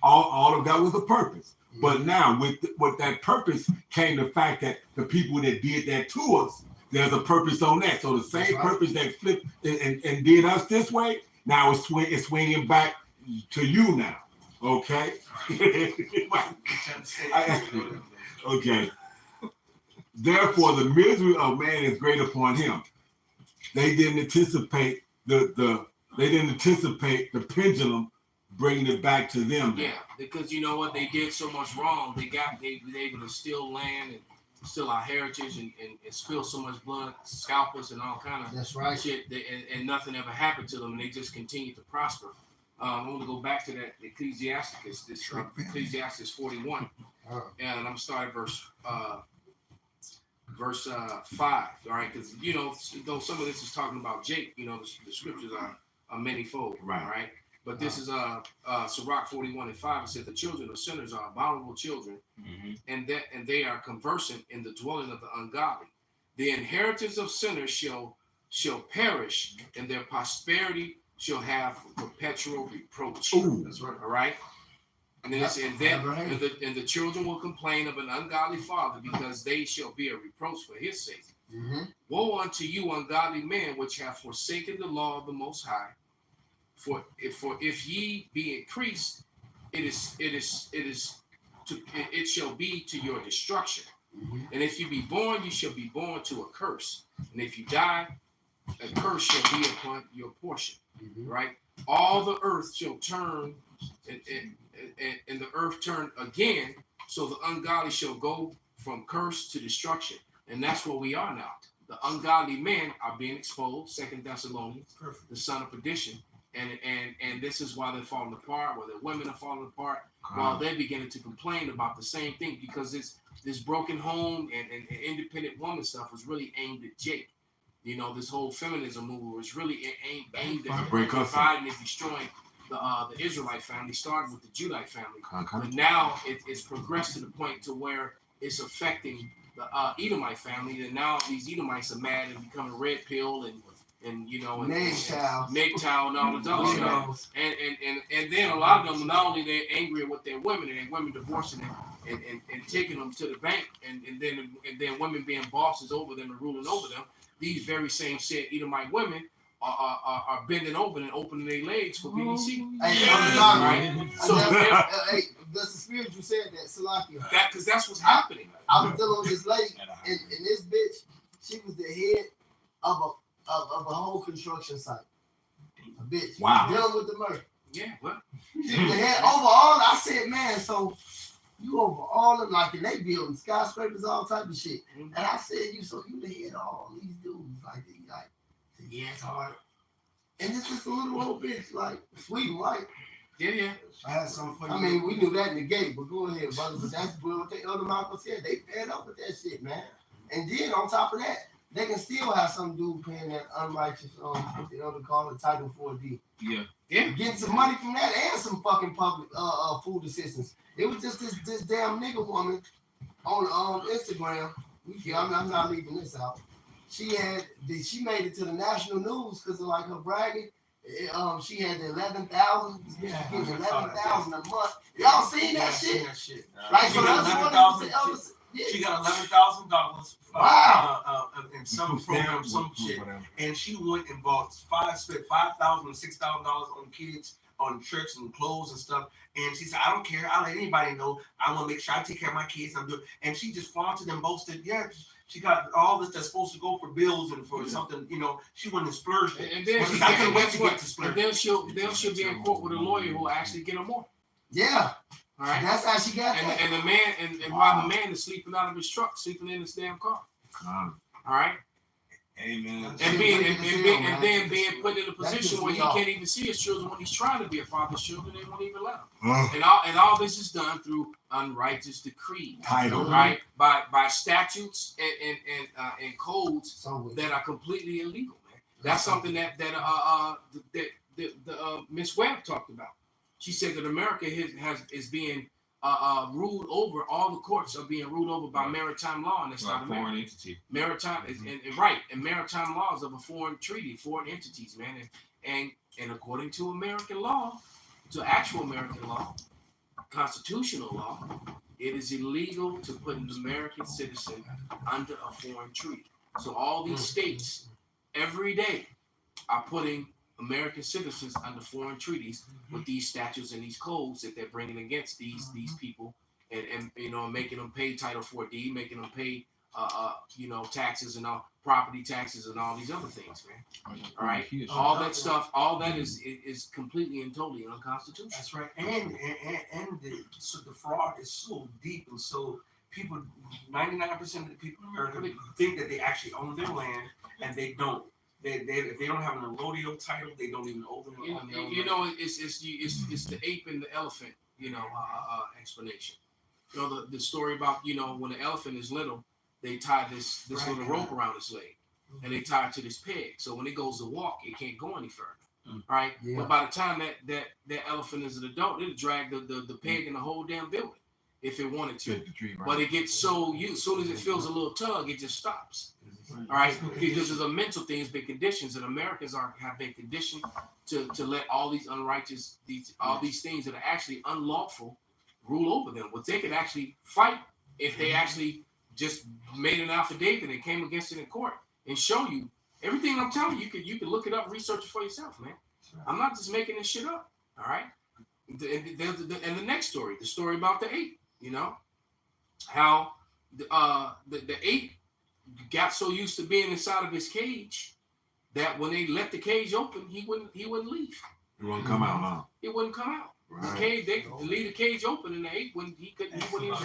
all of that was a purpose. But now with that purpose came the fact that the people that did that to us, there's a purpose on that. So the same purpose that flipped and did us this way, now it's swinging back to you now. Okay? Okay. Therefore, the misery of man is great upon him. They didn't anticipate the pendulum bringing it back to them. Yeah, because you know what, they did so much wrong. They were able to steal land and steal our heritage and spill so much blood, scalp us and all kind of shit. And nothing ever happened to them, and they just continued to prosper. I'm going to go back to that Ecclesiasticus, Ecclesiastes 41, and I'm starting verse 5. All right, because you know, though some of this is talking about Jake, you know, the scriptures are manyfold, right? But this is Sirach 41 and 5. It said the children of sinners are abominable children, and they are conversant in the dwelling of the ungodly. The inheritance of sinners shall perish, and their prosperity shall have perpetual reproach. That's right. All right. And then and the children will complain of an ungodly father, because they shall be a reproach for his sake. Woe unto you, ungodly men, which have forsaken the law of the Most High. For if ye be increased, it shall be to your destruction. And if you be born, you shall be born to a curse. And if you die, a curse shall be upon your portion. Right? All the earth shall turn, and the earth turn again, so the ungodly shall go from curse to destruction. And that's where we are now. The ungodly men are being exposed, 2 Thessalonians, the son of perdition, And this is why they're falling apart, why the women are falling apart, while they're beginning to complain about the same thing, because this broken home and independent woman stuff was really aimed at Jake. You know, this whole feminism movement was really aimed at dividing and destroying the Israelite family, starting with the Judite family. But now it's progressed to the point to where it's affecting the Edomite family, and now these Edomites are mad and becoming red pill and you know, and MGTOW and all this other stuff. And then a lot of them, not only they're angry with their women and their women divorcing them and taking them to the bank, and then women being bosses over them and ruling over them. These very same said Edomite women are bending over and opening their legs for BBC. Right? So the spirit you said that, Salakia. Because that's what's happening. I was dealing with this lady, and this bitch, she was the head of a whole construction site. A bitch. Wow. Dealing with the murder. Yeah, what? She was the head over all. I said, man, so you over all of, like, and they building skyscrapers, all type of shit. And I said, you the head of all these dudes, like, yeah, it's hard. And this is a little old bitch, like, Sweden, right? Yeah. I had something for you. I mean, we knew that in the gate, but go ahead, brother. But that's what the Elder Malcolm said. They fed up with that shit, man. And then on top of that, they can still have some dude paying that unrighteous, what the Elder call it, Title 4D. Yeah. Getting some money from that and some fucking public food assistance. It was just this damn nigga woman on Instagram. I'm not leaving this out. She made it to the national news because of like her bragging. She had the 11,000. Yeah, getting 11,000 a month. Y'all seen that shit? Like, so that's what she got $11,000. Wow. In some program, some shit, and she went and spent $5,000 and $6,000 on kids, on trips and clothes and stuff. And she said, I don't care. I'll let anybody know. I want to make sure I take care of my kids. I'm good. And she just flaunted and boasted. Yeah, she got all this that's supposed to go for bills and for something. You know, she went and splurged it. And then I couldn't wait to get to splurge. And then she'll be in court with a lawyer who will actually get her more. Yeah. All right. That's how she got that. And the man, and while the man is sleeping out of his truck, sleeping in his damn car. All right. Amen. And then being put in a position where he can't even see his children when he's trying to be a father's children. They won't even let him. And all this is done through unrighteous decree, right? By statutes and codes that are completely illegal, man. That's something that Miss Webb talked about. She said that America is being ruled over. All the courts are being ruled over by maritime law, and that's not America. Foreign entity. Maritime and maritime laws of a foreign treaty, foreign entities, man. And according to American law, to actual American law, constitutional law, it is illegal to put an American citizen under a foreign treaty. So all these states every day are putting American citizens under foreign treaties with these statutes and these codes that they're bringing against these people, and making them pay Title 4D, making them pay taxes and all property taxes and all these other things, man. All right, all that stuff, all that is completely and totally unconstitutional. That's right, and the fraud is so deep, and so people, 99% of the people in America think that they actually own their land, and they don't. If they don't have an rodeo title, they don't even own them. It's the ape and the elephant, explanation. The story about when the elephant is little, they tie this little rope around its leg, and they tie it to this peg. So when it goes to walk, it can't go any further. Right? Yeah. But by the time that elephant is an adult, it'll drag the peg in the whole damn building if it wanted to. But it gets so as soon as it feels a little tug, it just stops. All right, because there's a mental thing, it's been conditions, and Americans have been conditioned to let all these unrighteous, all these things that are actually unlawful rule over them. What they could actually fight if they actually just made an affidavit and came against it in court and show you everything I'm telling you. You could look it up, research it for yourself, man. I'm not just making this shit up. All right, and the next story, the story about the ape. How the ape got so used to being inside of his cage that when they let the cage open, he wouldn't leave. It wouldn't come out, huh? It wouldn't come out. Right. The cage, they leave the cage open, and the ape wouldn't even.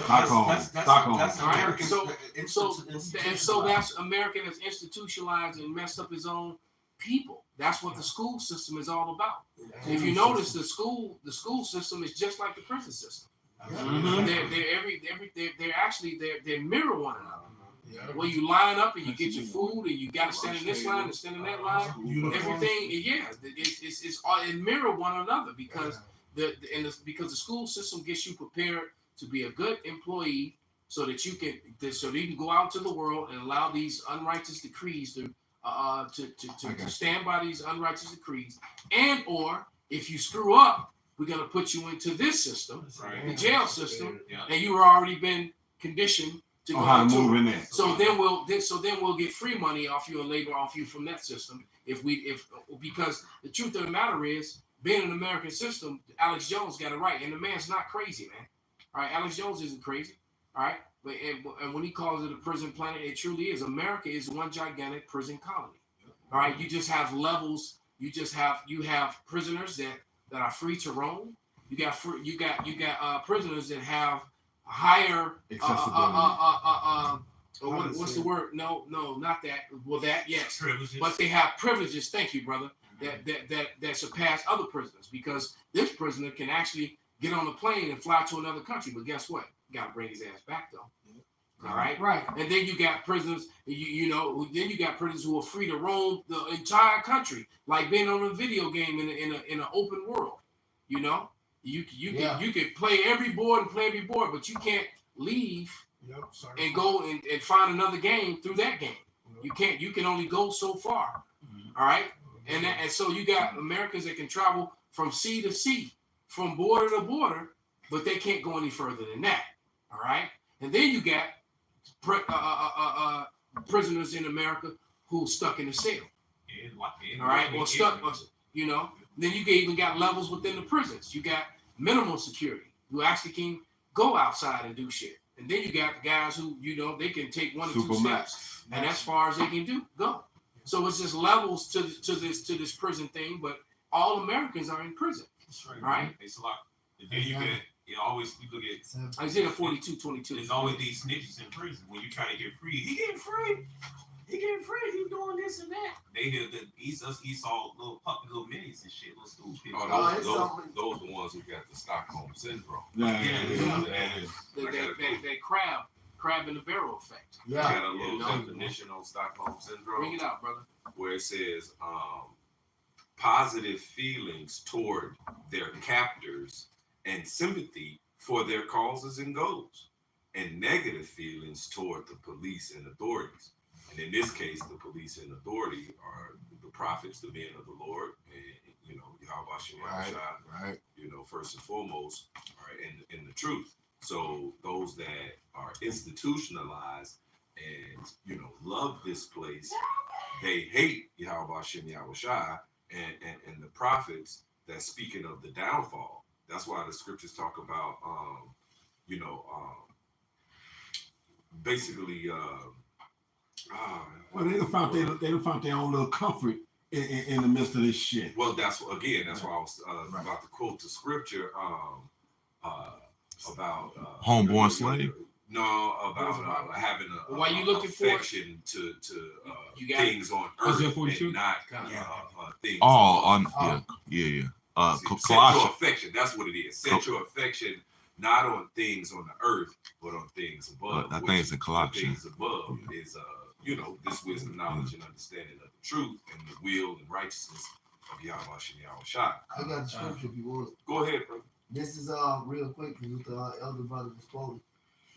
That's American. So that's American has institutionalized and messed up his own people. That's what the school system is all about. If you notice, the school system is just like the prison system. They're mirror one another. Where you line up and you get your food and you got to stand in this line and stand in that line. Everything, it's all in mirror one another because because the school system gets you prepared to be a good employee so that you can go out to the world and allow these unrighteous decrees to stand by these unrighteous decrees, and or if you screw up, we're gonna put you into this system, the jail system, and you already been conditioned to go how to into move it. in there. So then we'll get free money off you and labor off you from that system because the truth of the matter is, being an American system, Alex Jones got it right, and the man's not crazy, man. All right, Alex Jones isn't crazy. All right, and when he calls it a prison planet, it truly is. America is one gigantic prison colony. All right, you just have levels. You have prisoners that are free to roam. You got prisoners that have higher what's the word? No, not that. Well, that yes, privileges. But they have privileges. Thank you, brother. That surpass other prisoners, because this prisoner can actually get on a plane and fly to another country. But guess what? You got to bring his ass back though. All right. Right. And then you got prisoners. Then you got prisoners who are free to roam the entire country, like being on a video game in an open world. You know, you can play every board, but you can't leave and go and find another game through that game. You can't. You can only go so far. All right. And so you got Americans that can travel from sea to sea, from border to border, but they can't go any further than that. All right. And then you got prisoners in America who stuck in a cell. All right. Or stuck. Then you even got levels within the prisons. You got minimum security who actually can go outside and do shit. And then you got guys who, they can take one or two steps, and as far as they can go. So it's just levels to this prison thing, but all Americans are in prison. That's right. All right. It's a lot. And then you look at Isaiah 42:22. There's always these snitches in prison. When you try to get free, he getting free. He doing this and that. They hear that he saw little puppy, little minis and shit, little stupid. Those the ones who got the Stockholm syndrome. That crab in the barrel effect. Yeah. I got a little definition on Stockholm syndrome. Bring it out, brother. Where it says positive feelings toward their captors and sympathy for their causes and goals, and negative feelings toward the police and authorities. And in this case, the police and authority are the prophets, the men of the Lord, and Yahweh Shem Yahweh, right. First and foremost, right, and the truth. So those that are institutionalized and love this place, they hate Yahweh Shem Yahweh and the prophets that's speaking of the downfall. That's why the scriptures talk about basically well, they found their own little comfort in the midst of this shit. Well, that's why I was about to quote the scripture about homeborn slave. No, about having affection to things on earth and not things. Yeah. Set your affection. That's what it is. Set your affection not on things on the earth, but on things above. I think it's in Colossians. Things above is this wisdom, knowledge, and understanding of the truth and the will and righteousness of Yahweh Shem Yahweh. I got the scripture if you want it. Go ahead, bro. This is real quick because the elder brother was quoting.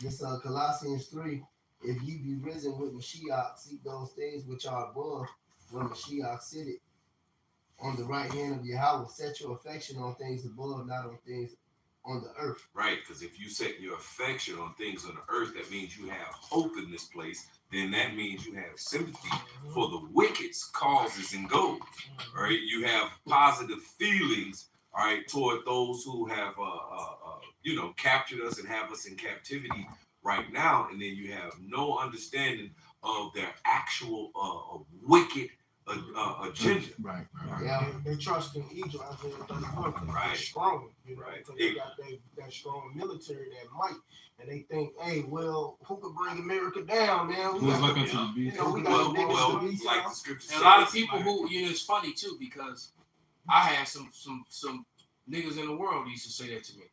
This Colossians 3. If ye be risen with Mashiach, seek those things which are above, where Mashiach sitteth on the right hand of Yahweh. Set your affection on things above, not on things on the earth. Right, because if you set your affection on things on the earth, that means you have hope in this place. Then that means you have sympathy for the wicked's causes and goals. All right, you have positive feelings, all right, toward those who have captured us and have us in captivity right now, and then you have no understanding of their actual wicked agenda. Right. Yeah, they trust in Egypt as in 34. Right. They're strong, you know, Right. because they got that strong military, that might, and they think, hey, well, who could bring America down, man? It was like unto the beast. You know, we got Well, the biggest well, to beast, like the scripture And a lot of says, people who, you know, it's funny too because I had some niggas in the world used to say that to me.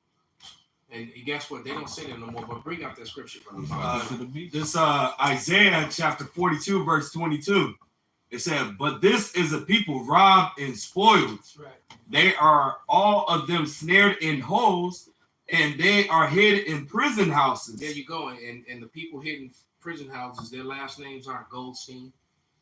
And guess what? They don't say that no more. But bring out that scripture, brother. This Isaiah chapter 42, verse 22. It said, "But this is a people robbed and spoiled. right. They are all of them snared in holes, and they are hid in prison houses." There you go. And the people hidden prison houses, their last names aren't Goldstein,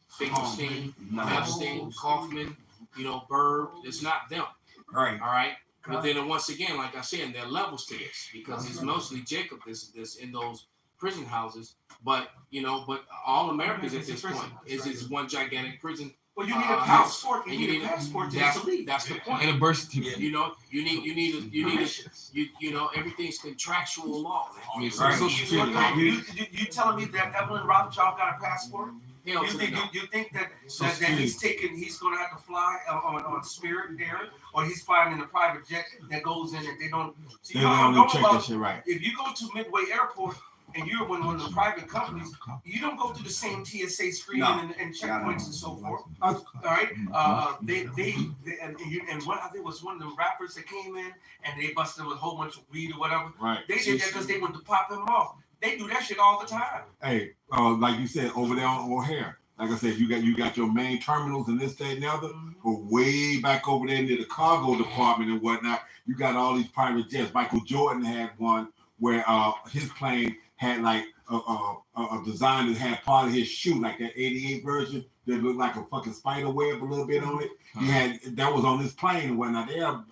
Finkelstein, Epstein, Kaufman, you know, Berg. It's not them. Right. All right. But then once again, like I said, there are levels to this because it's mostly Jacob this in those prison houses. But you know, but all Americans at this point is one gigantic prison. Well, you need a passport. And you need a passport to leave. That's the point. And a birth certificate. You know, you know, everything's contractual law. I mean, Right. Social Security. You telling me that Evelyn Rothschild got a passport? Hell You to think the no. you think that Social that he's going to have to fly on Spirit there, or he's flying in a private jet that goes in and they don't. See, They y'all don't know check about- that shit right. If you go to Midway Airport and you're one of the private companies, you don't go through the same TSA screening and checkpoints and so forth. All right, and one I think was one of the rappers that came in and they busted with a whole bunch of weed or whatever. Right. They did that because they wanted to pop him off. They do that shit all the time. Hey, like you said, over there on O'Hare. Like I said, you got your main terminals and this, that, and the other. But way back over there near the cargo department and whatnot, you got all these private jets. Michael Jordan had one where his plane had like a design that had part of his shoe, like that 88 version that looked like a fucking spider web a little bit on it. He had that was on his plane and whatnot. They have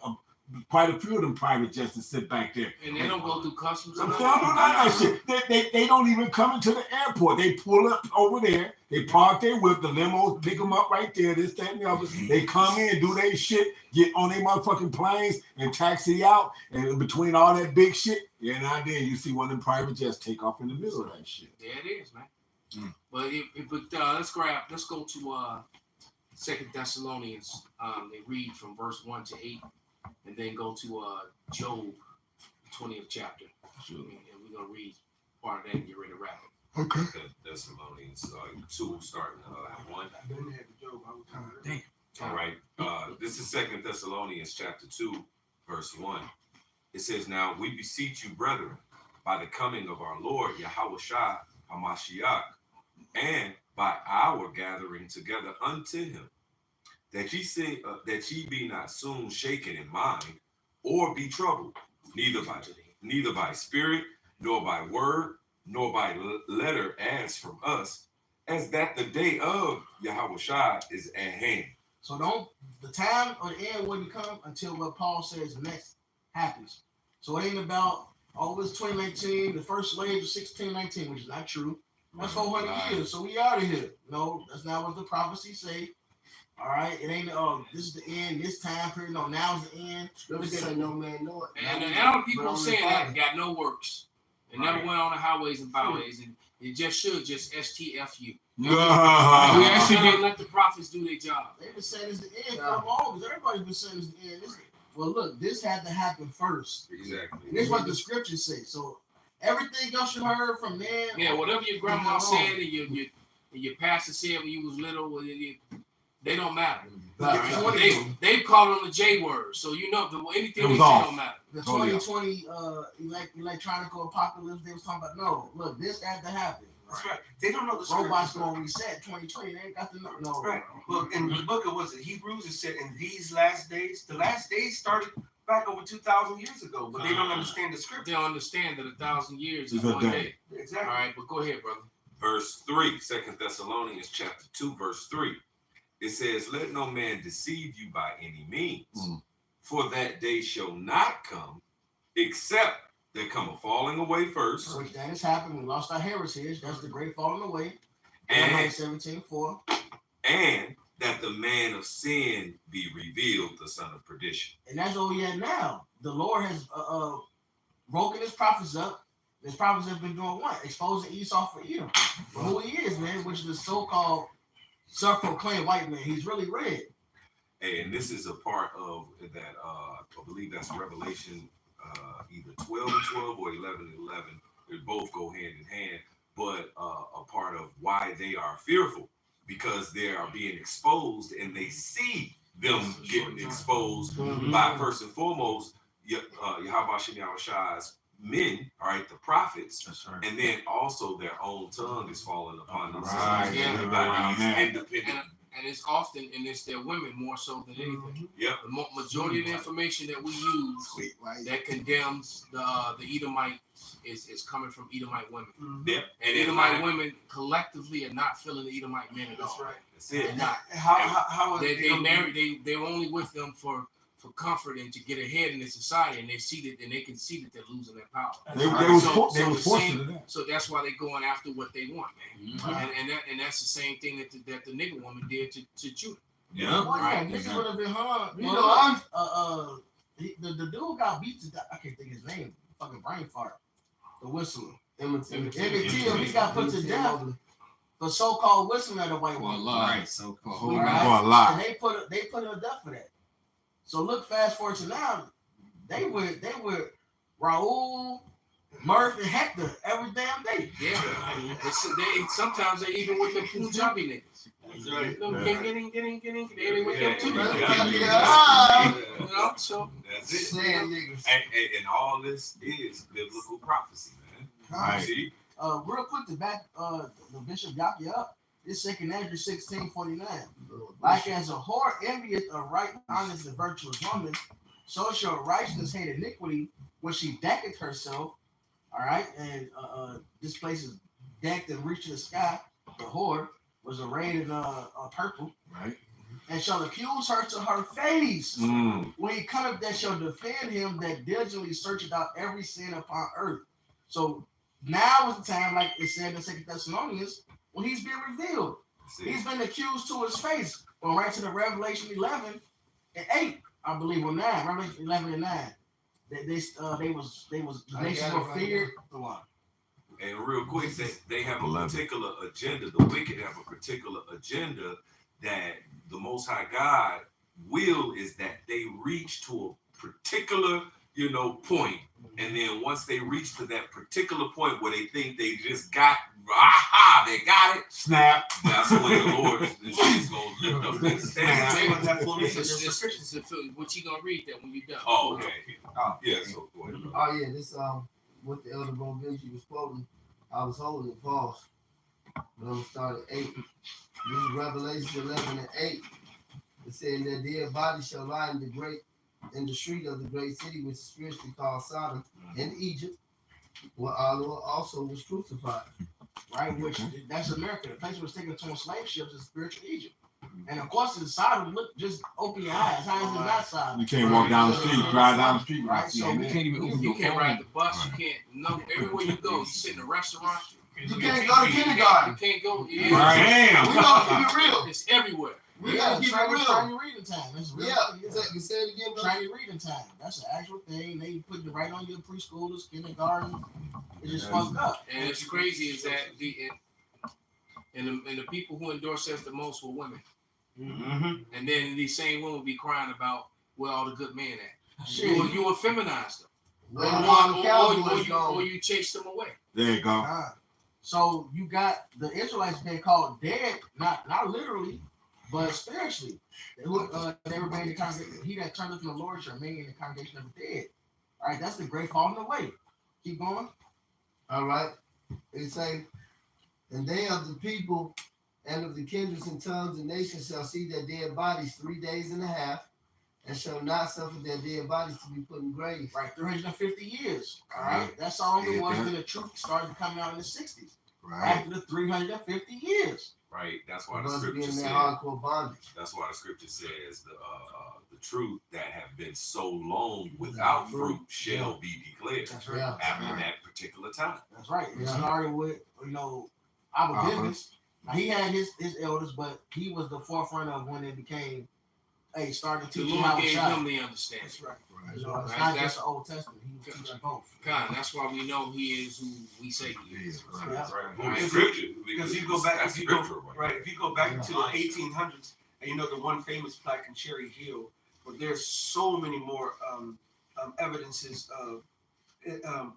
quite a few of them private jets that sit back there. And they don't go through customs. They don't do none of that shit. They don't even come into the airport. They pull up over there. They park there with the limos, pick them up right there, this, that, and the other. They come in, do their shit, get on their motherfucking planes, and taxi out. And in between all that big shit, yeah, now then you see one of them private jets take off in the middle of that shit. There it is, man. But let's go to 2 Thessalonians. They read from verse 1 to 8, and then go to Job, 20th chapter. Sure. And we're gonna read part of that and get ready to wrap it. Okay. Thessalonians 2, starting at 1. Damn. All right. This is 2 Thessalonians chapter 2, verse 1. It says, "Now we beseech you, brethren, by the coming of our Lord Yahushua HaMashiach, and by our gathering together unto him, that ye be not soon shaken in mind, or be troubled, neither by spirit, nor by word, nor by letter as from us, as that the day of Yahushua is at hand." So the time or the end wouldn't come until what Paul says next happens. So it ain't about, it's 2019, the first slave was 1619, which is not true. That's 400 years, so we out of here. No, that's not what the prophecies say. All right, it ain't, this is the end, this time period. No, now's the end. Scripture say no man know it. And all the people saying that got no works. It never went on the highways and byways, and it just should just STFU. We actually didn't let the prophets do their job. They've been saying it's the end for long, because everybody's been saying it's the end. Well, look, this had to happen first. Exactly. And this is what the scriptures say. So everything else you heard from there. Yeah, whatever your grandma said and your pastor said when you was little, they don't matter. Right. They call them the J word, so you know anything they say don't matter. The 2020 electronic apocalypse they was talking about. No, look, this had to happen. That's right. They don't know the robots going to reset 2020. They ain't got to know. No. Right. Well, in the book of Hebrews, it said in these last days, the last days started back over 2,000 years ago, but they don't understand the scripture. They don't understand that 1,000 years is one day. Exactly. All right, but go ahead, brother. Verse 3, 2 Thessalonians chapter 2, verse 3. It says, "Let no man deceive you by any means, for that day shall not come, except there come a falling away first." Which that has happened. We lost our heritage. That's the great falling away. And 17:4. And that the man of sin be revealed, the son of perdition. And that's all we at now. The Lord has broken his prophets up. His prophets have been doing what? Exposing Esau for Edom. For who he is, man, which is the so-called self-proclaimed white man. He's really red. And this is a part of that. I believe that's Revelation, either 12:12 or 11:11. They both go hand in hand. But a part of why they are fearful, because they are being exposed, and they see them getting exposed by, first and foremost, Yahweh Shem Shai's men, all right, the prophets, and then also their own tongue is falling upon them. Independent. And it's often, and it's their women more so than anything. Yep. The majority of the information that we use that condemns the Edomites is coming from Edomite women. Yep. And Edomite women collectively are not feeling the Edomite men at all. That's right. That's it. They're not. How They marry. They're only with them for comfort and to get ahead in the society, and they see that, and they can see that they're losing their power. They was forced to that. So that's why they're going after what they want, man. And that's the same thing that the nigga woman did to Judah. Yeah. Well, Right. Niggas would have been hard. You Well, know, the dude got beat to death. I can't think his name. Fucking brain fart. The whistler. Emmett Till. He got put to death for so-called whistling at a white woman. Right, so-called. Right? And they put her to death for that. So look, fast forward to now, they were Raul, Murph, and Hector every damn day. Yeah. Sometimes they even with the Punjabi niggas. That's right. Getting with them too. You know, so that's it. Niggas. And all this is biblical prophecy, man. Right. See? Real quick to back the Bishop Yaki up. This 2 Andrew 16:49. Like as a whore envieth a right, honest, and virtuous woman, so shall righteousness hate iniquity when she decketh herself. All right, and this place is decked and reaching the sky. The whore was arrayed in purple. Right. And shall accuse her to her face. When he cometh, that shall defend him that diligently searcheth out every sin upon earth. So now is the time, like it said in 2 Thessalonians, when he's being revealed. He's been accused to his face. Going right to the Revelation 11 and 8, I believe, or 9. Revelation 11 and 9. The nations were feared. And real quick, they have a particular agenda. The wicked have a particular agenda that the Most High God will is that they reach to a particular, point. And then once they reach to that particular point where they think they just got, they got it. Snap. That's when the Lord is going to lift up that stand. What you gonna read that when you done? Oh, okay. Yeah, so go ahead. Oh yeah, this what the Elder Bro Benji was quoting, I was holding it, pause. But I'm gonna start at 8. This is Revelation 11 and 8. It said, "Their dead bodies shall lie in the street of the great city, which is spiritually called Sodom, in Egypt, where our Lord also was crucified." Right, which that's America. The place was taken to slave ships is spiritual Egypt. And of course, in Sodom, look, just open your eyes. How is it not Sodom? You can't walk down the street, drive down the street. Right, so you can't ride the bus. You can't. No, everywhere you go, you sit in a restaurant. You can't go to kindergarten. You can't go. Yeah. Damn. We gotta keep it real. It's everywhere. We gotta keep it real. Trying reading time. That's real. Yeah. Say it again, bro. Trying reading time. That's an actual thing. They put it right on your preschoolers, kindergarten. It's just fucked up. And it's crazy is that the people who endorse us the most were women. Mm-hmm. And then these same women be crying about where all the good men at. You feminize them. Or you chase them away. There you go. So you got the Israelites being called dead, not literally, but spiritually. They were made the congregation. He that turned from the Lord shall remain in the congregation of the dead. All right, that's the great falling away. Keep going. All right. They say, "And they of the people and of the kindreds and tongues and nations shall see their dead bodies 3 days and a half, and shall not suffer their dead bodies to be put in graves." Right, 350 years. All right, that's all it was when the truth started coming out in the 60s. Right. After the 350 years. Right. That's why the scripture says. Hardcore bondage. That's why the scripture says the truth that have been so long without fruit shall be declared after that particular time. That's right. It started with our business. Now, he had his elders, but he was the forefront of when it became hey, started The teaching Lord how to gave shot. him the understanding. That's right. You know, it's Right, not that's- just the Old Testament. He was teaching both. God, that's why we know he is who we say he is. Right. Right. Scripture. Because you go back, that's if you go, scripture, right? If you go back to the 1800s, and you know the one famous plaque in Cherry Hill, but there's so many more evidences of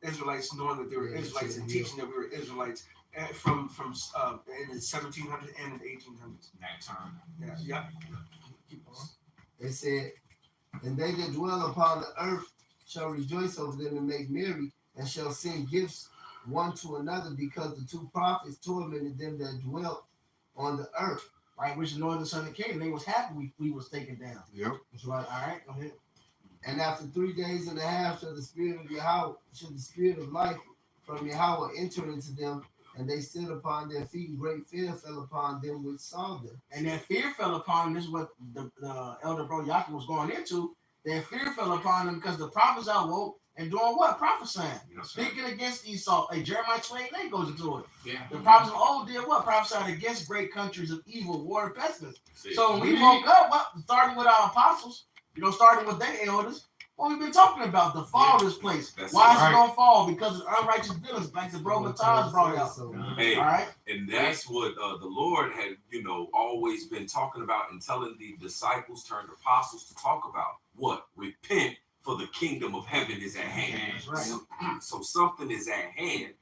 Israelites knowing that they were Israelites and teaching that we were Israelites from in the 1700s and in the 1800s. That time. Yeah. It said, and they that dwell upon the earth shall rejoice over them and make merry, and shall send gifts one to another, because the two prophets tormented them that dwelt on the earth. Right, which the northern son of Canaan, they was happy we was taken down. Yep. That's right. All right, go ahead. And after 3 days and a half shall the spirit of Yahweh, shall the spirit of life from Yahweh enter into them, and they stood upon their feet, and great fear fell upon them which saw them. And that fear fell upon them. This is what the elder bro Yaakov was going into. That fear fell upon them because the prophets awoke and doing what? Prophesying. Speaking against Esau. Hey, Jeremiah 28 goes into it. Yeah. The prophets of old did what? Prophesied against great countries of evil, war, and pestilence. See, So when we woke up, what? Starting with our apostles, starting with their elders, what we've been talking about, the fall of this place. That's Why is right. it going to fall? Because of unrighteous dealings, like the bro Mataz brought out. Hey, All right? and that's what the Lord had, always been talking about and telling the disciples turned apostles to talk about. What? Repent, for the kingdom of heaven is at hand. That's right. So something is at hand,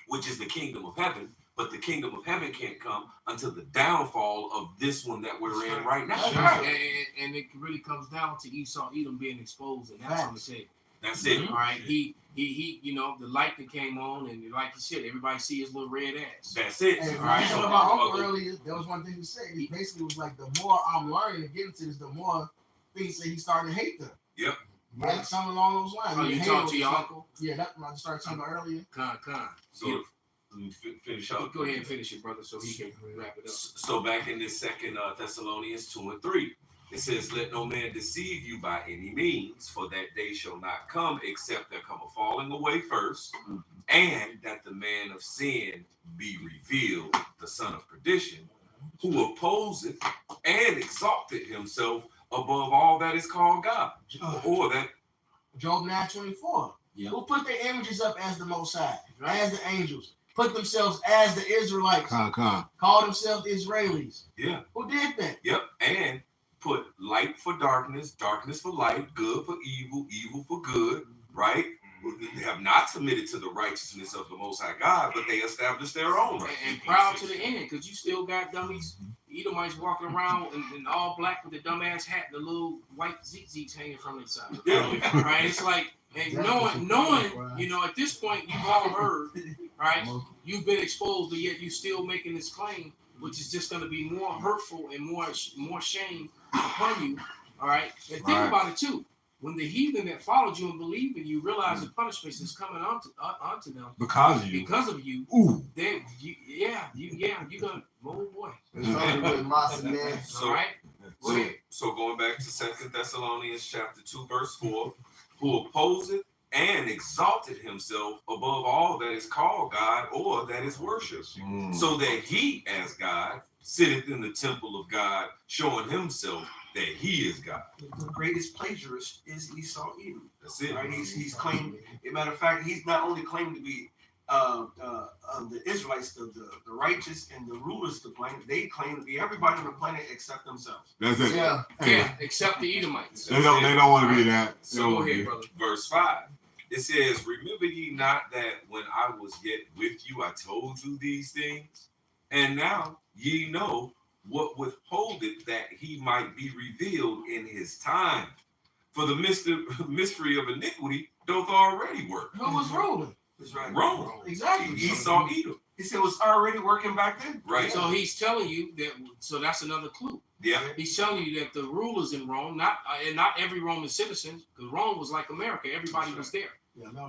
which is the kingdom of heaven, but the kingdom of heaven can't come until the downfall of this one that we're in right now. That's right. And it really comes down to Esau, Edom being exposed, and that's on the table. That's it. All right. He, the light that came on, and like you said, everybody see his little red ass. That's it. And All right. I told my uncle earlier, there was one thing he said. He basically was like, the more I'm learning and getting to this, the more things that he's starting to hate them. Yep. Right? Something along those lines. Oh, you talked to your uncle? Yeah, that's what I started talking about earlier. Con. So let me finish up. Go ahead and finish it, brother, so he can wrap it up. So back in this second Thessalonians 2 and 3, it says, "Let no man deceive you by any means, for that day shall not come, except there come a falling away first, and that the man of sin be revealed, the son of perdition, who opposeth and exalted himself above all that is called God." Or that Job 9:24. Yeah. Who put their images up as the Most High, as the angels, put themselves as the Israelites, call themselves Israelis. Yeah. Who did that? Yep. And put light for darkness, darkness for light, good for evil, evil for good, right? They have not submitted to the righteousness of the Most High God, but they established their own right. And proud to the end, because you still got dummies, Edomites walking around in all black with the dumbass hat and the little white zeets hanging from their side. Yeah. Right? It's like, and knowing, at this point, you've all heard, right? You've been exposed, but yet you still making this claim, which is just going to be more hurtful and more shame upon you. All right? And think about it too. When the heathen that followed you and believed in you realize the punishment is coming onto them because of you, then you're gonna, oh boy. So going back to 2 Thessalonians chapter 2, verse 4, who opposeth and exalted himself above all that is called God or that is worshipped, so that he, as God, sitteth in the temple of God, showing himself that he is God. The greatest plagiarist is Esau Edom. That's it. Right? He's claimed. As a matter of fact, he's not only claimed to be the Israelites, the righteous, and the rulers of the planet. They claim to be everybody on the planet except themselves. That's it. Yeah, except the Edomites. They don't want to be that. So go ahead, brother. Verse 5. It says, "Remember ye not that when I was yet with you, I told you these things? And now ye know what withholdeth that he might be revealed in his time. For the mystery of iniquity doth already work." Who was ruling? That's right. Rome. Exactly. Esau Edom. He said it was already working back then. Right. So he's telling you that. So that's another clue. Yeah. He's telling you that the rulers in Rome, not every Roman citizen, because Rome was like America, everybody was there.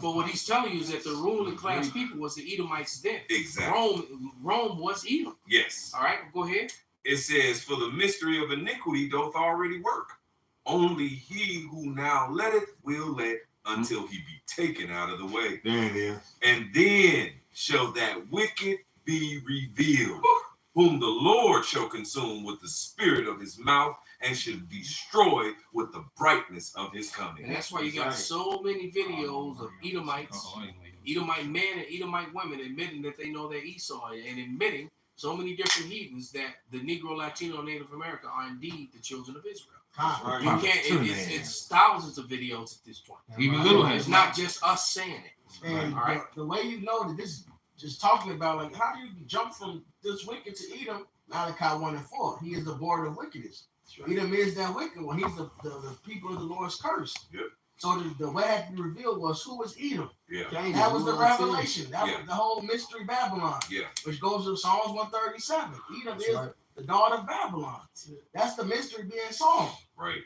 But what he's telling you is that the ruling class people was the Edomites then. Exactly. Rome was Edom. Yes. All right, go ahead. It says, "For the mystery of iniquity doth already work. Only he who now letteth will let until he be taken out of the way. There it is. And then shall that wicked be revealed, whom the Lord shall consume with the spirit of his mouth and shall destroy with the brightness of his coming. And that's why you got so many videos of Edomites, Edomite men and Edomite women admitting that they know they're Esau and admitting so many different heathens that the Negro, Latino, Native America are indeed the children of Israel. Right. You can't. It's thousands of videos at this point. Even little It's not just us saying it. And All right. the way you know that this just talking about, like, how do you jump from this wicked to Edom? Malachi 1 and 4. He is the border of wickedness. Edom is that wicked one. He's the people of the Lord's curse. Yep. So the way that had to be revealed was who was Edom. Yeah. That was the revelation. That Yeah. was the whole mystery Babylon. Yeah. Which goes to Psalms 137. Edom is the daughter of Babylon. That's the mystery being solved. Right.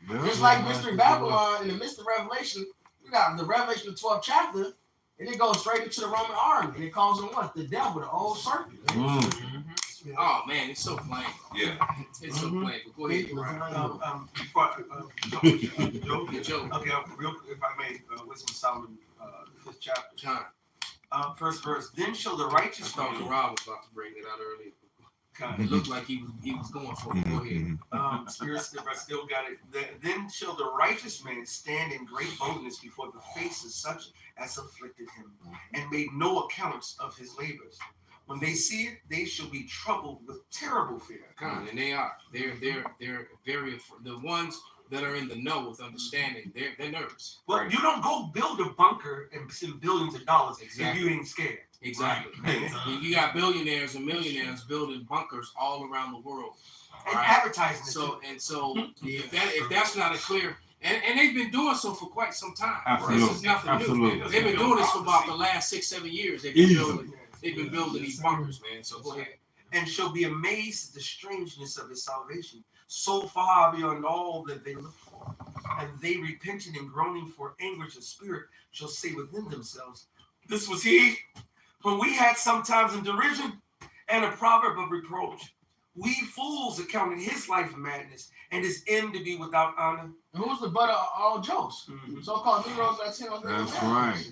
Just like Mystery Babylon in the midst of Revelation, you got the Revelation, the 12th chapter, and it goes straight into the Roman army. And it calls him what? The devil, the old serpent. Oh man, it's so plain. Yeah. It's so plain. But go ahead. Before Joe. Okay, real quick, if I may, Wisdom of Solomon, the 5th chapter. First verse. Then shall the righteous I thought Rob was about to bring it out earlier. It looked like he was going for it. Go ahead. Spirits, if I still got it. Then shall the righteous man stand in great boldness before the face of such as afflicted him, and made no accounts of his labors. When they see it, they shall be troubled with terrible fear. And they are. They're very the ones that are in the know with understanding. They're nervous. Well, you don't go build a bunker and spend billions of dollars if you ain't scared. Exactly. You got billionaires and millionaires building bunkers all around the world. And advertising. So if that's not a clear, and they've been doing so for quite some time. Absolutely. This is nothing Absolutely. new. They've been doing this for about the last 6-7 years. They've been building these bunkers, man. So go ahead. And shall be amazed at the strangeness of his salvation, so far beyond all that they look for. And they repenting and groaning for anguish of spirit shall say within themselves, this was he, whom we had sometimes in derision, and a proverb of reproach. We fools accounted his life madness, and his end to be without honor. And who's the butt of all jokes? So-called Negroes, Latinos. That's right.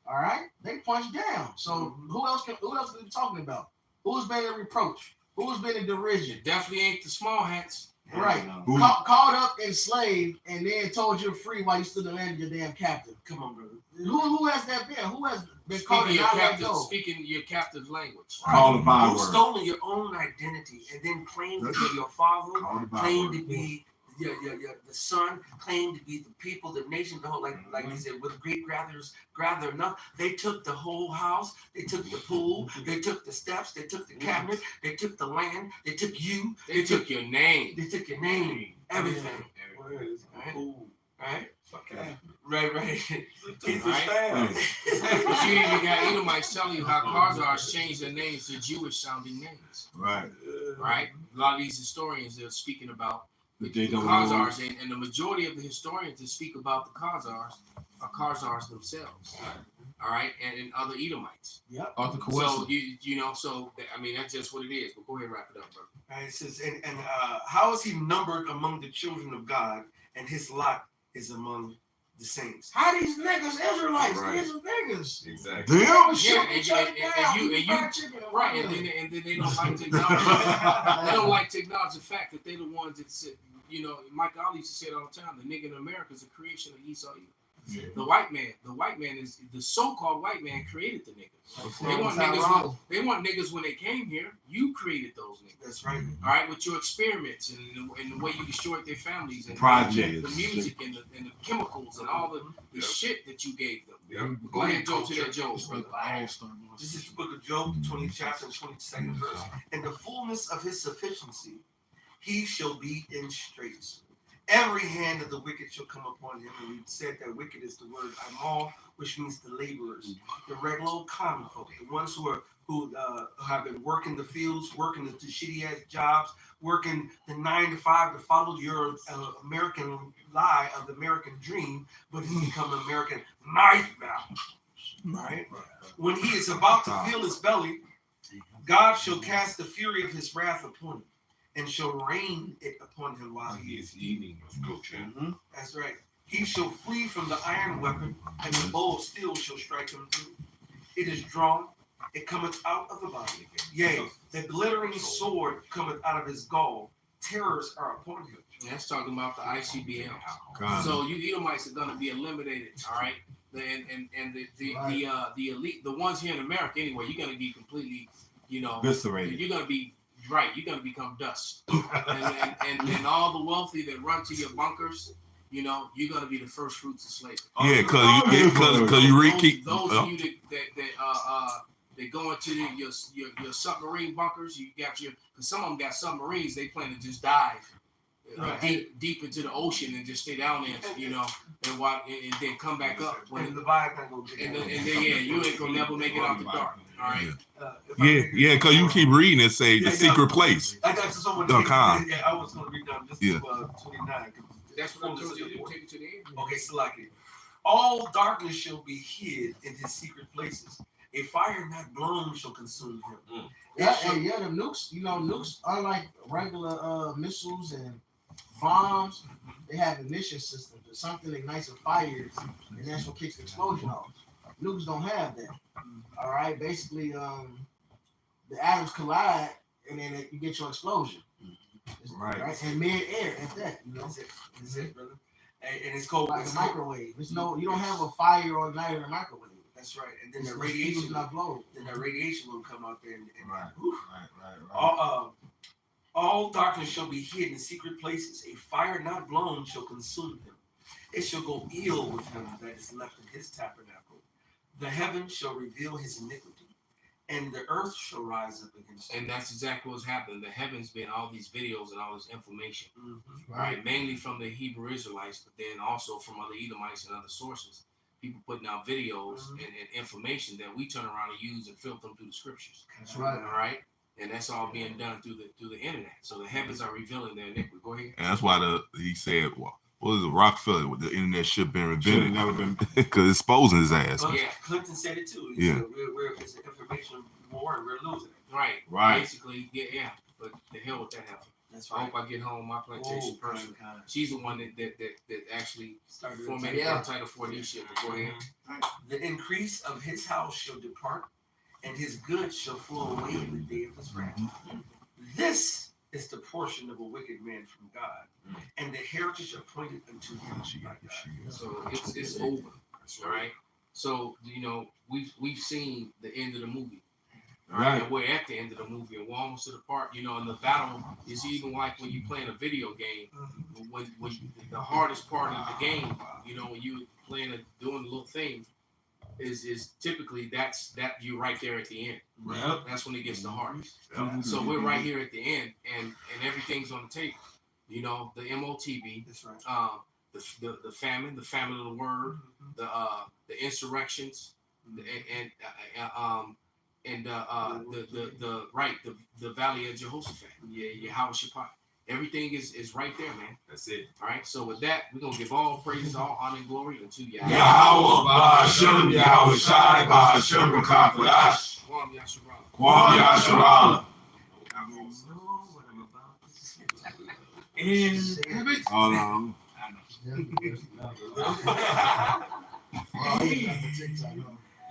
All right, they punch down. So who else are we talking about? Who's been in reproach? Who's been in derision? Definitely ain't the small hats. Right. Caught up, enslaved, and then told you're free while you stood in the land of your damn captive. Come on, brother. Who has that been? Who has been caught and not let go? Speaking your captive language. You've stolen your own identity and then claim to be your father, claim to be the son, claim to be the people, the nation, the whole, like they said, with great gather enough. They took the whole house, they took the pool, they took the steps, they took the cabinet, they took the land, they took you, they took your name, everything. Right? Okay. Right. Keep But you even got Edomites telling you how Khazars changed their names to Jewish sounding names. Right. Right? A lot of these historians are speaking about the Khazars, and the majority of the historians that speak about the Khazars are Khazars themselves. All right, and other Edomites. Yep. So that's just what it is. But go ahead and wrap it up, bro. Right, it says, and how is he numbered among the children of God, and his lot is among the saints? How these niggas Israelites? Right. These are niggas. Exactly. They always shoot Yeah, each other down. and then they don't like technology. They don't like technology. The fact that they're the ones that said, Mike Ali used to say it all the time. The nigga in America is a creation of Esau. Yeah. The white man is the so-called white man created the niggas. They want niggas when they came here. You created those niggas. That's right. All right, with your experiments and the way you destroyed their families and Projects. the music and the chemicals and all the shit that you gave them. Yep. Go ahead, Joe, to that Joe. This is the book of Job, the 20th chapter, 22nd verse. In the fullness of his sufficiency, he shall be in straits. Every hand of the wicked shall come upon him. And we said that wicked is the word amal, which means the laborers, the regular old common folk, the ones who have been working the fields, working the shitty ass jobs, working the 9 to 5 to follow your American lie of the American dream, but it's become an American nightmare. Right? When he is about to fill his belly, God shall cast the fury of his wrath upon him, and shall rain it upon him while he is eating. That's right. He shall flee from the iron weapon, and the bow of steel shall strike him through. It is drawn, it cometh out of the body. Yea, the glittering sword cometh out of his gall. Terrors are upon him. That's talking about the ICBM. God. So you Edomites are going to be eliminated, all right? And the elite, the ones here in America anyway, you're going to be completely, Eviscerated. you're going to be right. You're going to become dust, and all the wealthy that run to your bunkers, you're going to be the first fruits of slavery. Yeah, cause you read keep. Those of you that go into your submarine bunkers, you got because some of them got submarines. They plan to just dive deep into the ocean and just stay down there, and then come back up. And the Leviathan go and then you ain't gonna never make it out the dark. All right. Yeah, cause you keep reading it say the secret place. I got someone. .com. Yeah, I was gonna read down this 29. That's what I'm telling you. Take it to the end. Okay, so like it. All darkness shall be hid in his secret places. A fire not blown shall consume him. The nukes, nukes, unlike regular missiles and bombs, they have ignition systems. There's something ignites a fire, and that's what kicks the explosion off. Nukes don't have that. All right, basically, the atoms collide, and then you get your explosion. Right. And mid-air at that, That's it, brother. And it's called like a microwave. You don't have a fire or ignite in a microwave. That's right. And then the radiation not blown. Then the radiation will come out there and Right. All darkness shall be hid in secret places. A fire not blown shall consume him. It shall go ill with him that is left in his tabernacle. The heavens shall reveal his iniquity, and the earth shall rise up against him. And that's exactly what's happening. The heavens been all these videos and all this information, Mm-hmm. right? Mainly from the Hebrew Israelites, but then also from other Edomites and other sources. People putting out videos and information that we turn around and use and filter them through the scriptures. That's right. All right. And that's all being done through the internet. So the heavens are revealing their iniquity. Go ahead. And that's why he said, what was it, Rockefeller? The internet should have been invented. Never been. Because it's exposing his ass. Well, yeah, Clinton said it too. He said, it's an information war and we're losing it. Right. Basically, yeah. But the hell with that happened. That's I hope I get home my plantation person. She's the one that actually formatted the Title 40 shit. But go ahead. The increase of his house shall depart, and his goods shall flow away in the day of his wrath. This is the portion of a wicked man from God, and the heritage appointed unto him by God. So it's over. All right. So we've seen the end of the movie. All right. And we're at the end of the movie, and we're almost to the part. And the battle is even like when you're playing a video game. When the hardest part of the game, when you doing a little thing, is typically that you right there at the end. Right. That's when it gets the hardest. So we're right here at the end, and everything's on the table. The MOTB. That's right. The famine of the word, the insurrections, the Valley of Jehoshaphat. Yehoshaphat. Everything is right there, man. That's it. All right. So with that, we're gonna give all praises, all honor, and glory unto Yahweh. Yahweh, Ba'ashem, Yahweh Shai, Ba'ashem, B'Kakwadash. Kwam Yasharala. Kwam Yasharala. Hold on. Oh, yeah,